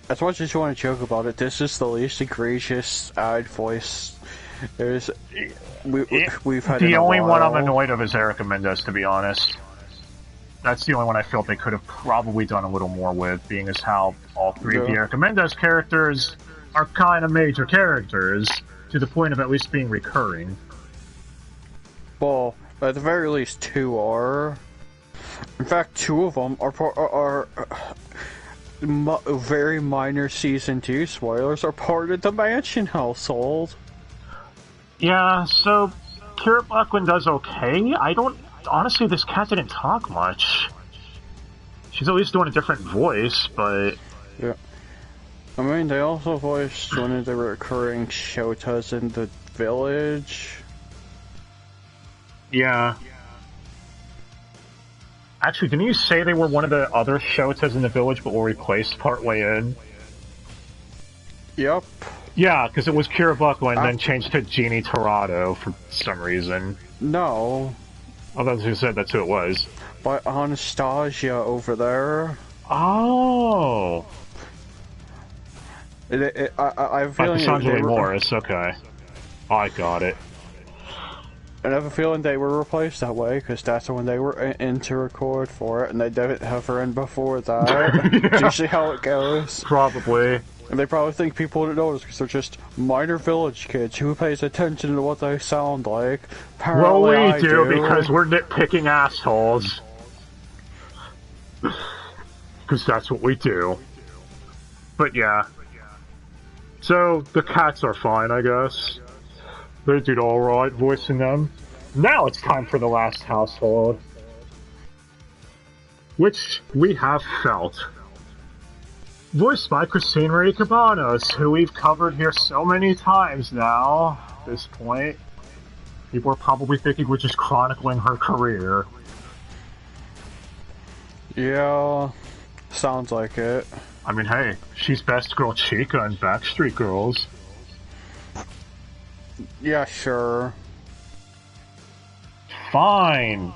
As much as you want to joke about it, this is the least egregious ad voice we've had. The only one I'm annoyed of is Erica Mendez, to be honest. That's the only one I felt they could have probably done a little more with, being as how all three of the Erica Mendez characters are kind of major characters, to the point of at least being recurring. Well, at the very least, two are. In fact, two of them are very minor Season 2 spoilers, are part of the Mansion household. Yeah, so Kira Buckland does okay. Honestly, this cat didn't talk much. She's at least doing a different voice, but... Yeah. I mean, they also voiced one of the recurring Shotas in the village. Yeah. Actually, didn't you say they were one of the other Shotas in the village but were replaced partway in? Yep. Yeah, because it was Kira Buckland and then changed to Jeannie Torado for some reason. No. Oh, that's who said that's who it was. By Anastasia over there. Oh. I have a feeling Cassandra Morris, okay. I got it. And I have a feeling they were replaced that way, because that's when they were in to record for it, and they didn't have her in before that. Yeah. It's usually how it goes. Probably. And they probably think people wouldn't notice, because they're just minor village kids. Who pays attention to what they sound like? Apparently well, we do, because we're nitpicking assholes. Because that's what we do. But yeah. So, the cats are fine, I guess. They did alright voicing them. Now it's time for the last household. Which we have felt. Voiced by Christine Marie Cabanos, who we've covered here so many times now, at this point. People are probably thinking we're just chronicling her career. Yeah, sounds like it. I mean, hey, she's Best Girl Chica in Backstreet Girls. Yeah, sure. Fine.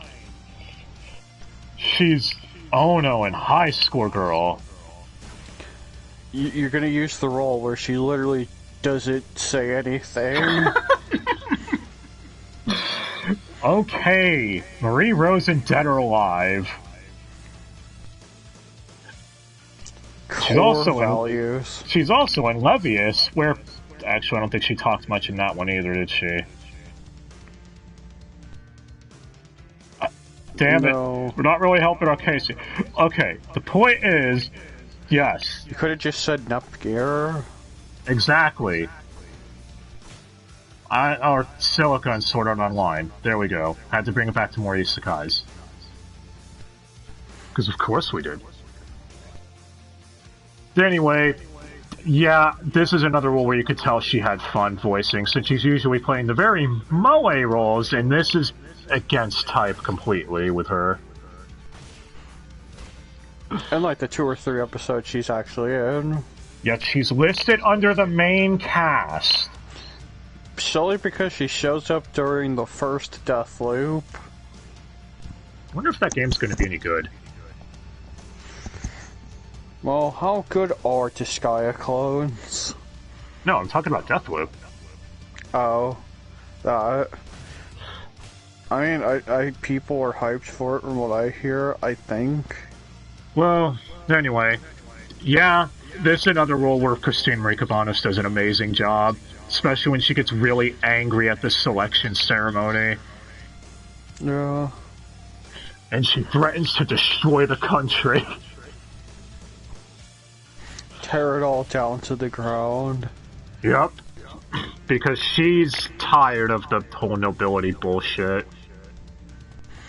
She's Ono in High School Girl. You're gonna use the role where she literally doesn't say anything? Okay, Marie Rose in Dead or Alive. She's also in Levius, where... Actually, I don't think she talked much in that one either, did she? Damn it. We're not really helping our case. Okay, the point is... Yes. You could have just said Nupgear. Exactly. Or Silica and Sword Art Online. There we go. Had to bring it back to more isekais. Because of course we did. Anyway, yeah, this is another role where you could tell she had fun voicing, since she's usually playing the very moe roles, and this is against type completely with her. And like the 2 or 3 episodes she's actually in. Yet she's listed under the main cast. solely because she shows up during the first death loop. I wonder if that game's going to be any good. Well, how good are Disgaea clones? No, I'm talking about Deathloop. Oh, that. I mean, I people are hyped for it from what I hear, I think. Well, anyway, yeah, there's another role where Christine Maricabanos does an amazing job, especially when she gets really angry at the selection ceremony. Yeah. And she threatens to destroy the country. Tear it all down to the ground. Yep. Because she's tired of the whole nobility bullshit.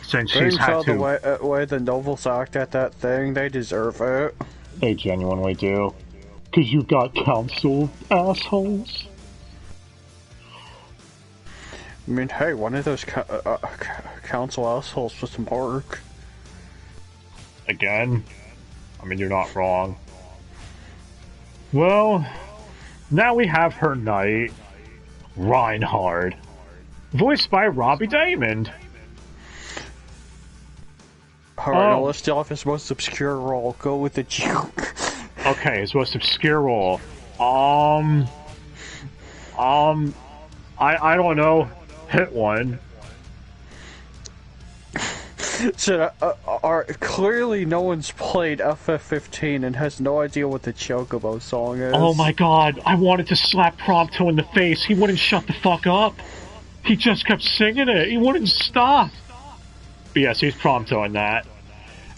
Since she's had to... the way the nobles act at that thing, they deserve it. They genuinely do. Because you got council assholes. I mean, hey, one of those council assholes was Mark. Again? I mean, you're not wrong. Well, now we have her knight, Reinhard, voiced by Robbie Diamond. Alright, let's deal with his most obscure role. Go with the Duke. Okay, his most obscure role. I don't know. Hit one. So, clearly no one's played FF15 and has no idea what the Chocobo song is. Oh my god, I wanted to slap Prompto in the face. He wouldn't shut the fuck up. He just kept singing it. He wouldn't stop. But yes, he's Prompto in that.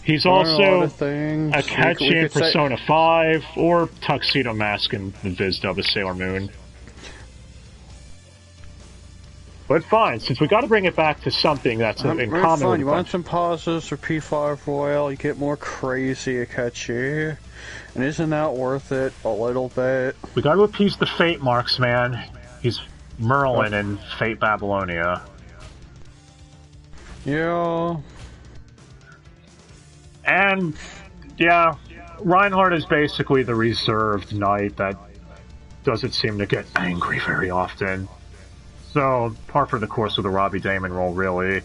He's also Akechi in Persona 5, or Tuxedo Mask in the Viz dub of Sailor Moon. But fine, since we gotta bring it back to something that's in common with you want some pauses for P5 Royal, you get more crazy Akechi. And isn't that worth it a little bit? We gotta appease the fate marks, man. He's Merlin in Fate Babylonia. Yeah. And, yeah, Reinhardt is basically the reserved knight that doesn't seem to get angry very often. So, par for the course of the Robbie Damon role, really.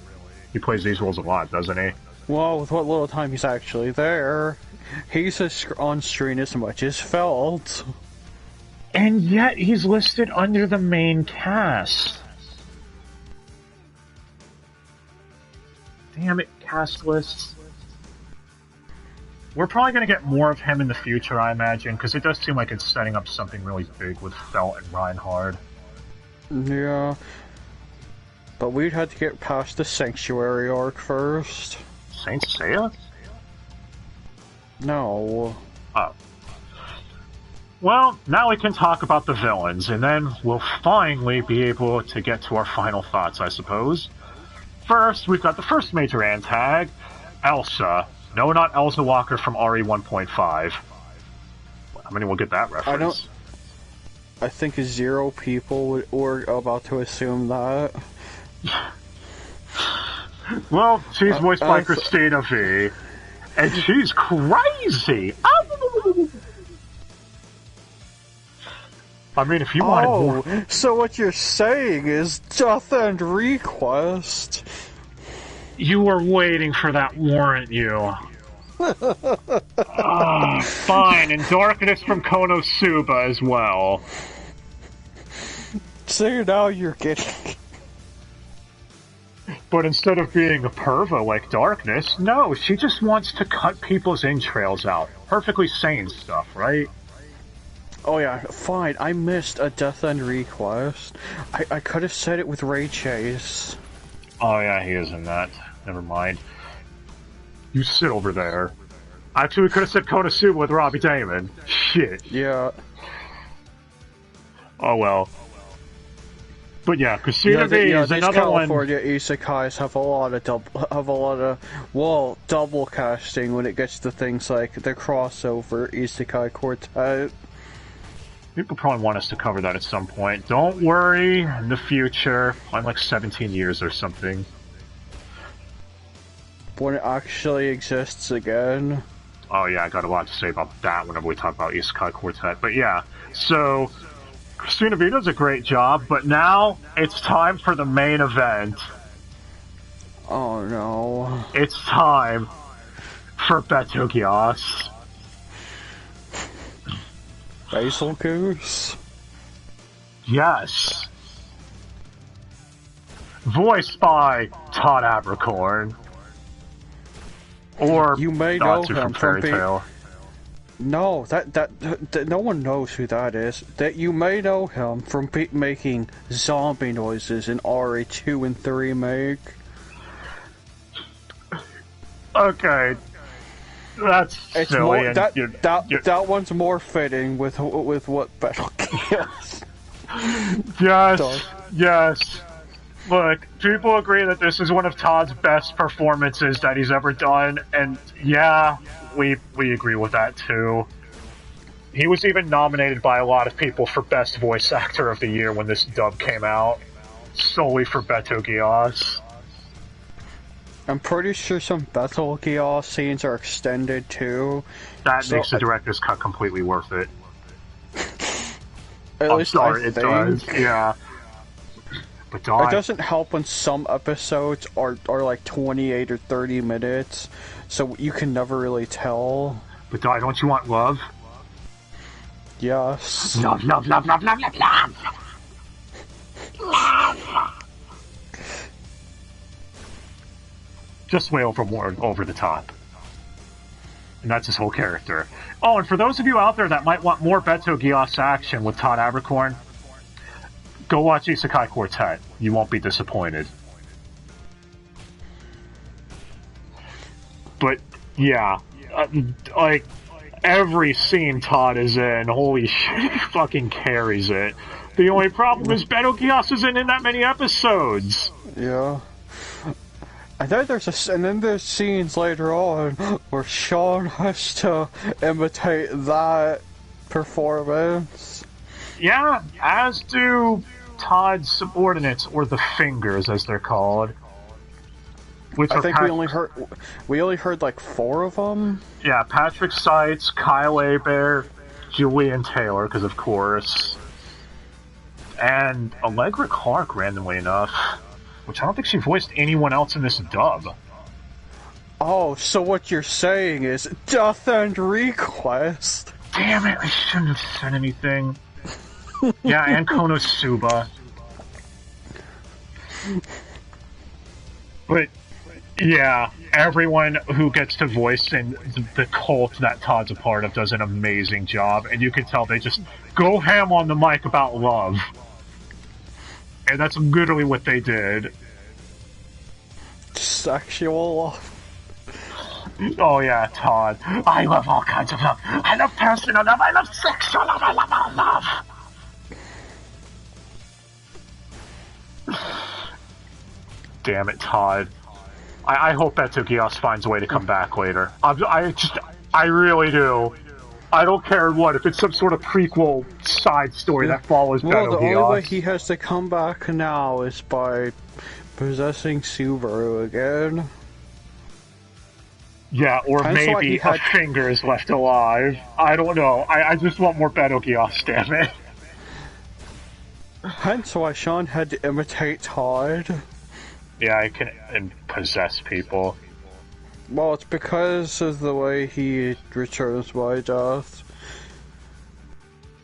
He plays these roles a lot, doesn't he? Well, with what little time he's actually there, he's on screen as much as felt. And yet, he's listed under the main cast. Damn it, cast lists. We're probably going to get more of him in the future, I imagine, because it does seem like it's setting up something really big with Felt and Reinhardt. Yeah. But we'd have to get past the Sanctuary arc first. Saint Seiya? No. Oh. Well, now we can talk about the villains, and then we'll finally be able to get to our final thoughts, I suppose. First, we've got the first major antag, Elsa. No, not Elsa Walker from RE 1.5. How many will get that reference? I think 0 people were about to assume that. Well, she's voiced by Christina V. And she's crazy! I mean, if you wanted more... So what you're saying is Death and Request. You were waiting for that, weren't you? Fine, and Darkness from Konosuba as well. So now you're getting... But instead of being a pervo like Darkness, no, she just wants to cut people's entrails out. Perfectly sane stuff, right? Oh yeah, fine, I missed a Death End request. I could have said it with Ray Chase. Oh yeah, he is in that. Never mind. You sit over there. Actually, we could have said Konosuba with Robbie Damon. Shit. Yeah. Oh well. But yeah, Christina V is another California one. isekais have a lot of double casting when it gets to things like the crossover isekai quartet. People probably want us to cover that at some point. Don't worry, in the future, in like 17 years or something. When it actually exists again. Oh yeah, I got a lot to say about that whenever we talk about Isekai Quartet. But yeah, so Christina V does a great job, but now it's time for the main event. Oh no. It's time for Beto Gios. Basil Goose? Yes. Voiced by Todd Abercorn. Or you may know Natsu him from Fairy Tail. No, that no one knows who that is. That you may know him from making zombie noises in RA2 and 3 make. Okay, that's it's silly. More, and that one's more fitting with what Battle Chaos. Yes. Look, people agree that this is one of Todd's best performances that he's ever done, and yeah, we agree with that too. He was even nominated by a lot of people for Best Voice Actor of the Year when this dub came out, solely for Beto Gios. I'm pretty sure some Beto Gios scenes are extended too. That makes the director's cut completely worth it. At least I it think. does, yeah. But it doesn't help when some episodes are like 28 or 30 minutes, so you can never really tell. But don't you want love? Yes. Love. Just way over the top. And that's his whole character. Oh, and for those of you out there that might want more Beto Gios action with Todd Abercorn, go watch Isekai Quartet. You won't be disappointed. But, yeah. Like, every scene Todd is in, holy shit, he fucking carries it. The only problem is Beto Gios isn't in that many episodes. Yeah. And then there's scenes later on where Sean has to imitate that performance. Yeah, as do Todd's subordinates, or the Fingers, as they're called. Which I think we only heard like 4 of them. Yeah, Patrick Seitz, Kyle Hebert, Julian Taylor, because of course, and Allegra Clark, randomly enough. Which I don't think she voiced anyone else in this dub. Oh, so what you're saying is Death and Request. Damn it, I shouldn't have said anything. Yeah, and Konosuba. But, yeah, everyone who gets to voice in the cult that Todd's a part of does an amazing job, and you can tell they just go ham on the mic about love. And that's literally what they did. Sexual love. Oh yeah, Todd. I love all kinds of love. I love personal love. I love sexual love. I love all love. Damn it, Todd. I hope Beto Gios finds a way to come back later. I really do. I don't care what, if it's some sort of prequel side story that follows Beto Gios. Well, the only way he has to come back now is by possessing Subaru again. Yeah, or maybe a finger is left alive. I don't know. I just want more Beto Gios, damn it. Hence why Sean had to imitate Todd. Yeah, I can possess people. Well, it's because of the way he returns by death.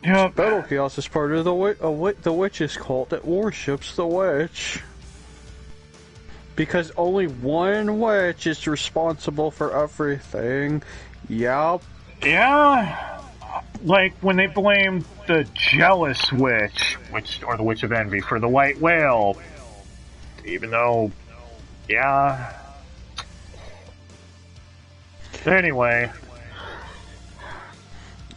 Yep. Beto Gios is part of the witch's cult that worships the witch. Because only one witch is responsible for everything. Yep. Yeah. Like when they blamed the jealous witch, or the Witch of Envy, for the white whale. Even though, yeah. Anyway.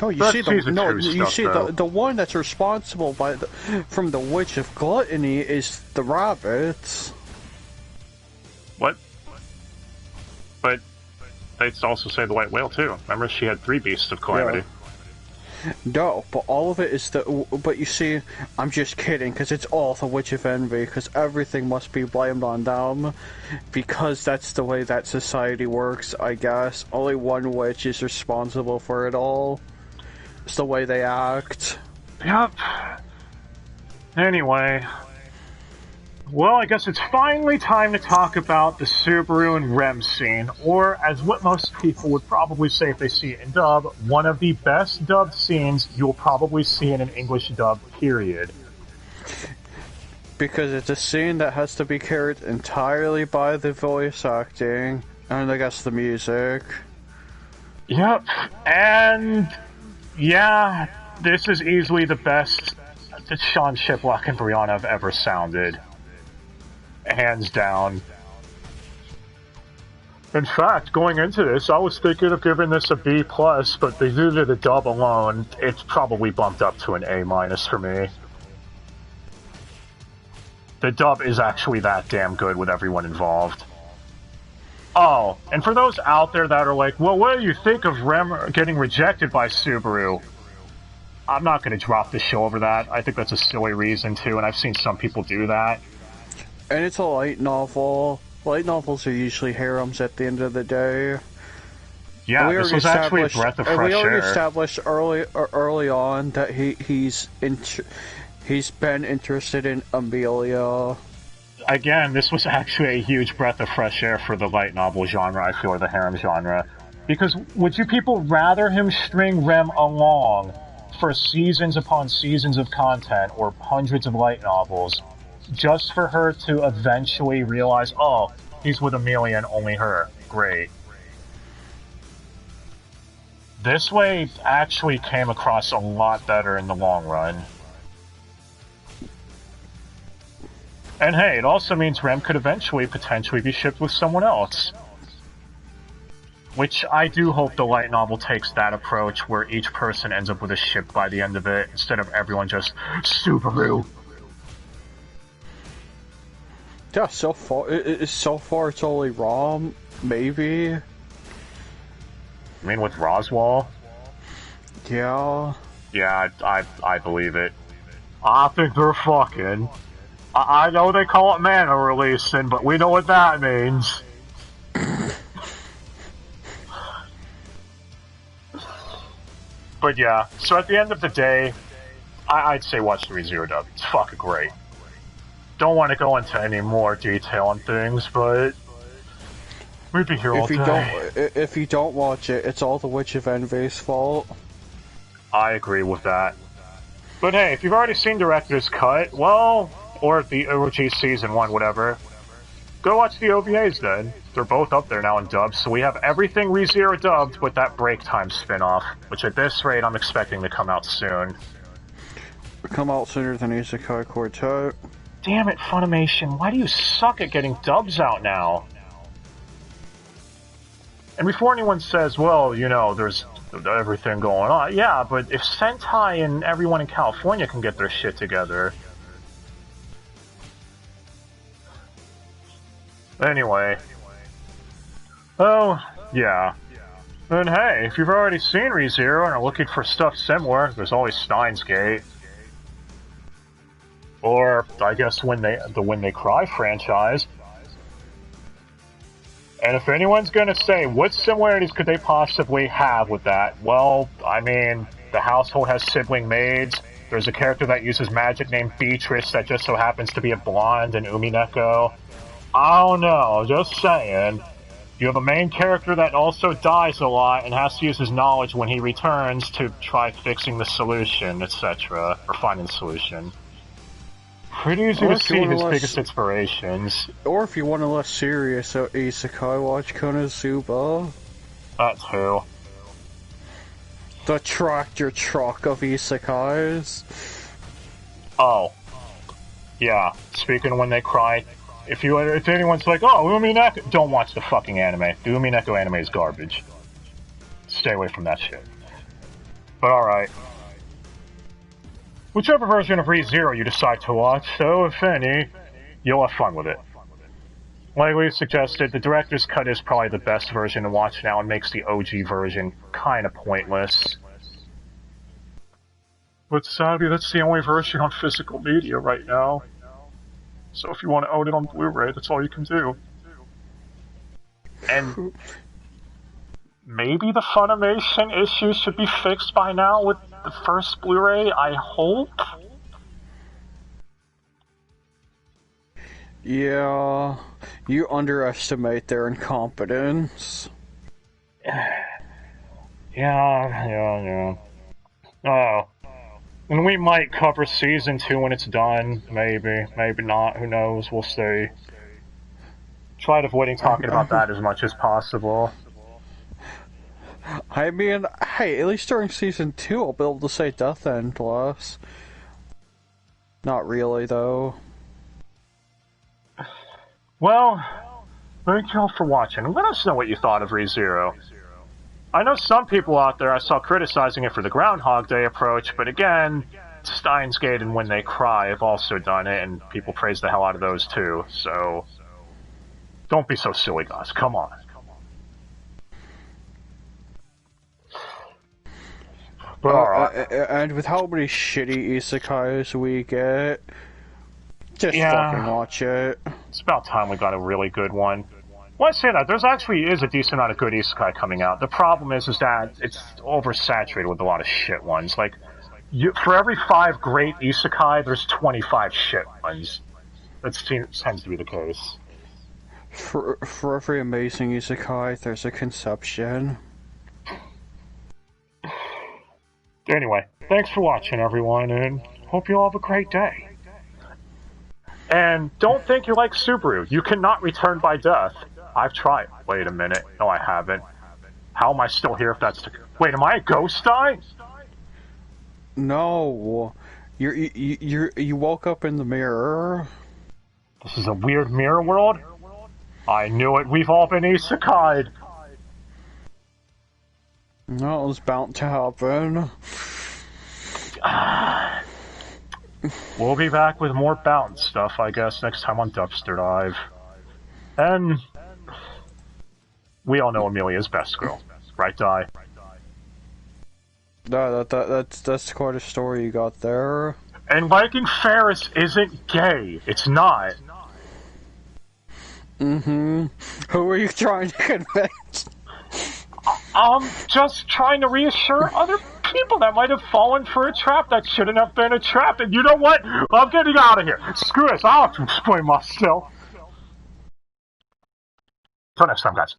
No, you see the one that's responsible from the Witch of Gluttony is the rabbits. What? But they also say the white whale too. Remember, she had 3 beasts of calamity. Yeah. No, but all of it is but you see, I'm just kidding, because it's all the Witch of Envy, because everything must be blamed on them, because that's the way that society works, I guess. Only one witch is responsible for it all. It's the way they act. Yep. Anyway, well, I guess it's finally time to talk about the Subaru and Rem scene, or as what most people would probably say if they see it in dub, one of the best dubbed scenes you'll probably see in an English dub, period. Because it's a scene that has to be carried entirely by the voice acting, and I guess the music. Yep, and yeah, this is easily the best that Sean Shiplock and Brianna have ever sounded. Hands down. In fact, going into this, I was thinking of giving this a B+, but due to the dub alone, it's probably bumped up to an A- for me. The dub is actually that damn good with everyone involved. Oh, and for those out there that are like, well, what do you think of Rem getting rejected by Subaru? I'm not going to drop the show over that. I think that's a silly reason, too, and I've seen some people do that. And it's a light novel. Light novels are usually harems at the end of the day. Yeah, this was actually a breath of fresh air. We already established early on that he's been interested in Amelia. Again, this was actually a huge breath of fresh air for the light novel genre, I feel, or the harem genre. Because would you people rather him string Rem along for seasons upon seasons of content, or hundreds of light novels, just for her to eventually realize, oh, he's with Amelia and only her. Great. This way actually came across a lot better in the long run. And hey, it also means Rem could eventually potentially be shipped with someone else. Which I do hope the light novel takes that approach, where each person ends up with a ship by the end of it, instead of everyone just, Subaru! Yeah, so far it's only Rom, maybe. You mean with Roswell? Yeah. Yeah, I believe it. I think they're fucking. I know they call it mana releasing, but we know what that means. But yeah, so at the end of the day, I'd say watch the ReZero dub. It's fucking great. Don't want to go into any more detail on things, but we'd be here all day. If you don't watch it, it's all the Witch of Envy's fault. I agree with that. But hey, if you've already seen Director's Cut, well, or the OG Season 1, whatever, go watch the OVAs then. They're both up there now in dubs, so we have everything ReZero dubbed with that Break Time spin-off, which at this rate I'm expecting to come out soon. Come out sooner than Isekai Quartet. Damn it, Funimation, why do you suck at getting dubs out now? And before anyone says, well, you know, there's everything going on, yeah, but if Sentai and everyone in California can get their shit together... Anyway. Oh, yeah. And hey, if you've already seen ReZero and are looking for stuff similar, there's always Steins Gate. Or, I guess, the When They Cry franchise. And if anyone's gonna say, what similarities could they possibly have with that? Well, I mean, the household has sibling maids, there's a character that uses magic named Beatrice that just so happens to be a blonde in Umineko. I don't know, just saying. You have a main character that also dies a lot and has to use his knowledge when he returns to try fixing the solution, etc. Or finding the solution. Pretty easy to see his biggest inspirations. Or if you want a less serious isekai, watch Konosuba. That too. The tractor truck of isekais. Oh. Yeah, speaking of When They Cry, if anyone's like, oh, Umineko, don't watch the fucking anime. The Umineko anime is garbage. Stay away from that shit. But alright. Whichever version of ReZero you decide to watch, so if any, you'll have fun with it. Like we suggested, the director's cut is probably the best version to watch now and makes the OG version kinda pointless. But sadly, that's the only version on physical media right now. So if you want to own it on Blu-ray, that's all you can do. And maybe the Funimation issue should be fixed by now with the first Blu-ray, I hope? Yeah, you underestimate their incompetence. Yeah. Oh. And we might cover season 2 when it's done. Maybe not. Who knows? We'll see. Tried avoiding talking about that as much as possible. I mean, hey, at least during season 2 I'll be able to say Death End less. Not really, though. Well, thank you all for watching. Let us know what you thought of ReZero. I know some people out there I saw criticizing it for the Groundhog Day approach, but again, Steins Gate and When They Cry have also done it, and people praise the hell out of those too, so don't be so silly, guys. Come on. But alright. And with how many shitty isekais we get, just fucking watch it. It's about time we got a really good one. Well, I say that, there's actually is a decent amount of good isekai coming out. The problem is that it's oversaturated with a lot of shit ones. Like, for every 5 great isekai, there's 25 shit ones. That tends to be the case. For every amazing isekai, there's a conception. Anyway, thanks for watching, everyone, and hope you all have a great day. And don't think you're like Subaru. You cannot return by death. I've tried. Wait a minute. No, I haven't. How am I still here if that's the... Wait, am I a ghost die? No. You woke up in the mirror. This is a weird mirror world? I knew it. We've all been isekai'd. No, it was bound to happen. We'll be back with more bounce stuff, I guess, next time on Dubster Dive. And we all know Amelia's best girl, right, Di? No, that's quite a story you got there. And liking Ferris isn't gay. It's not. Mm-hmm. Who are you trying to convince? I'm just trying to reassure other people that might have fallen for a trap that shouldn't have been a trap. And you know what? I'm getting out of here. Screw this. I'll have to explain myself. Till next time, guys.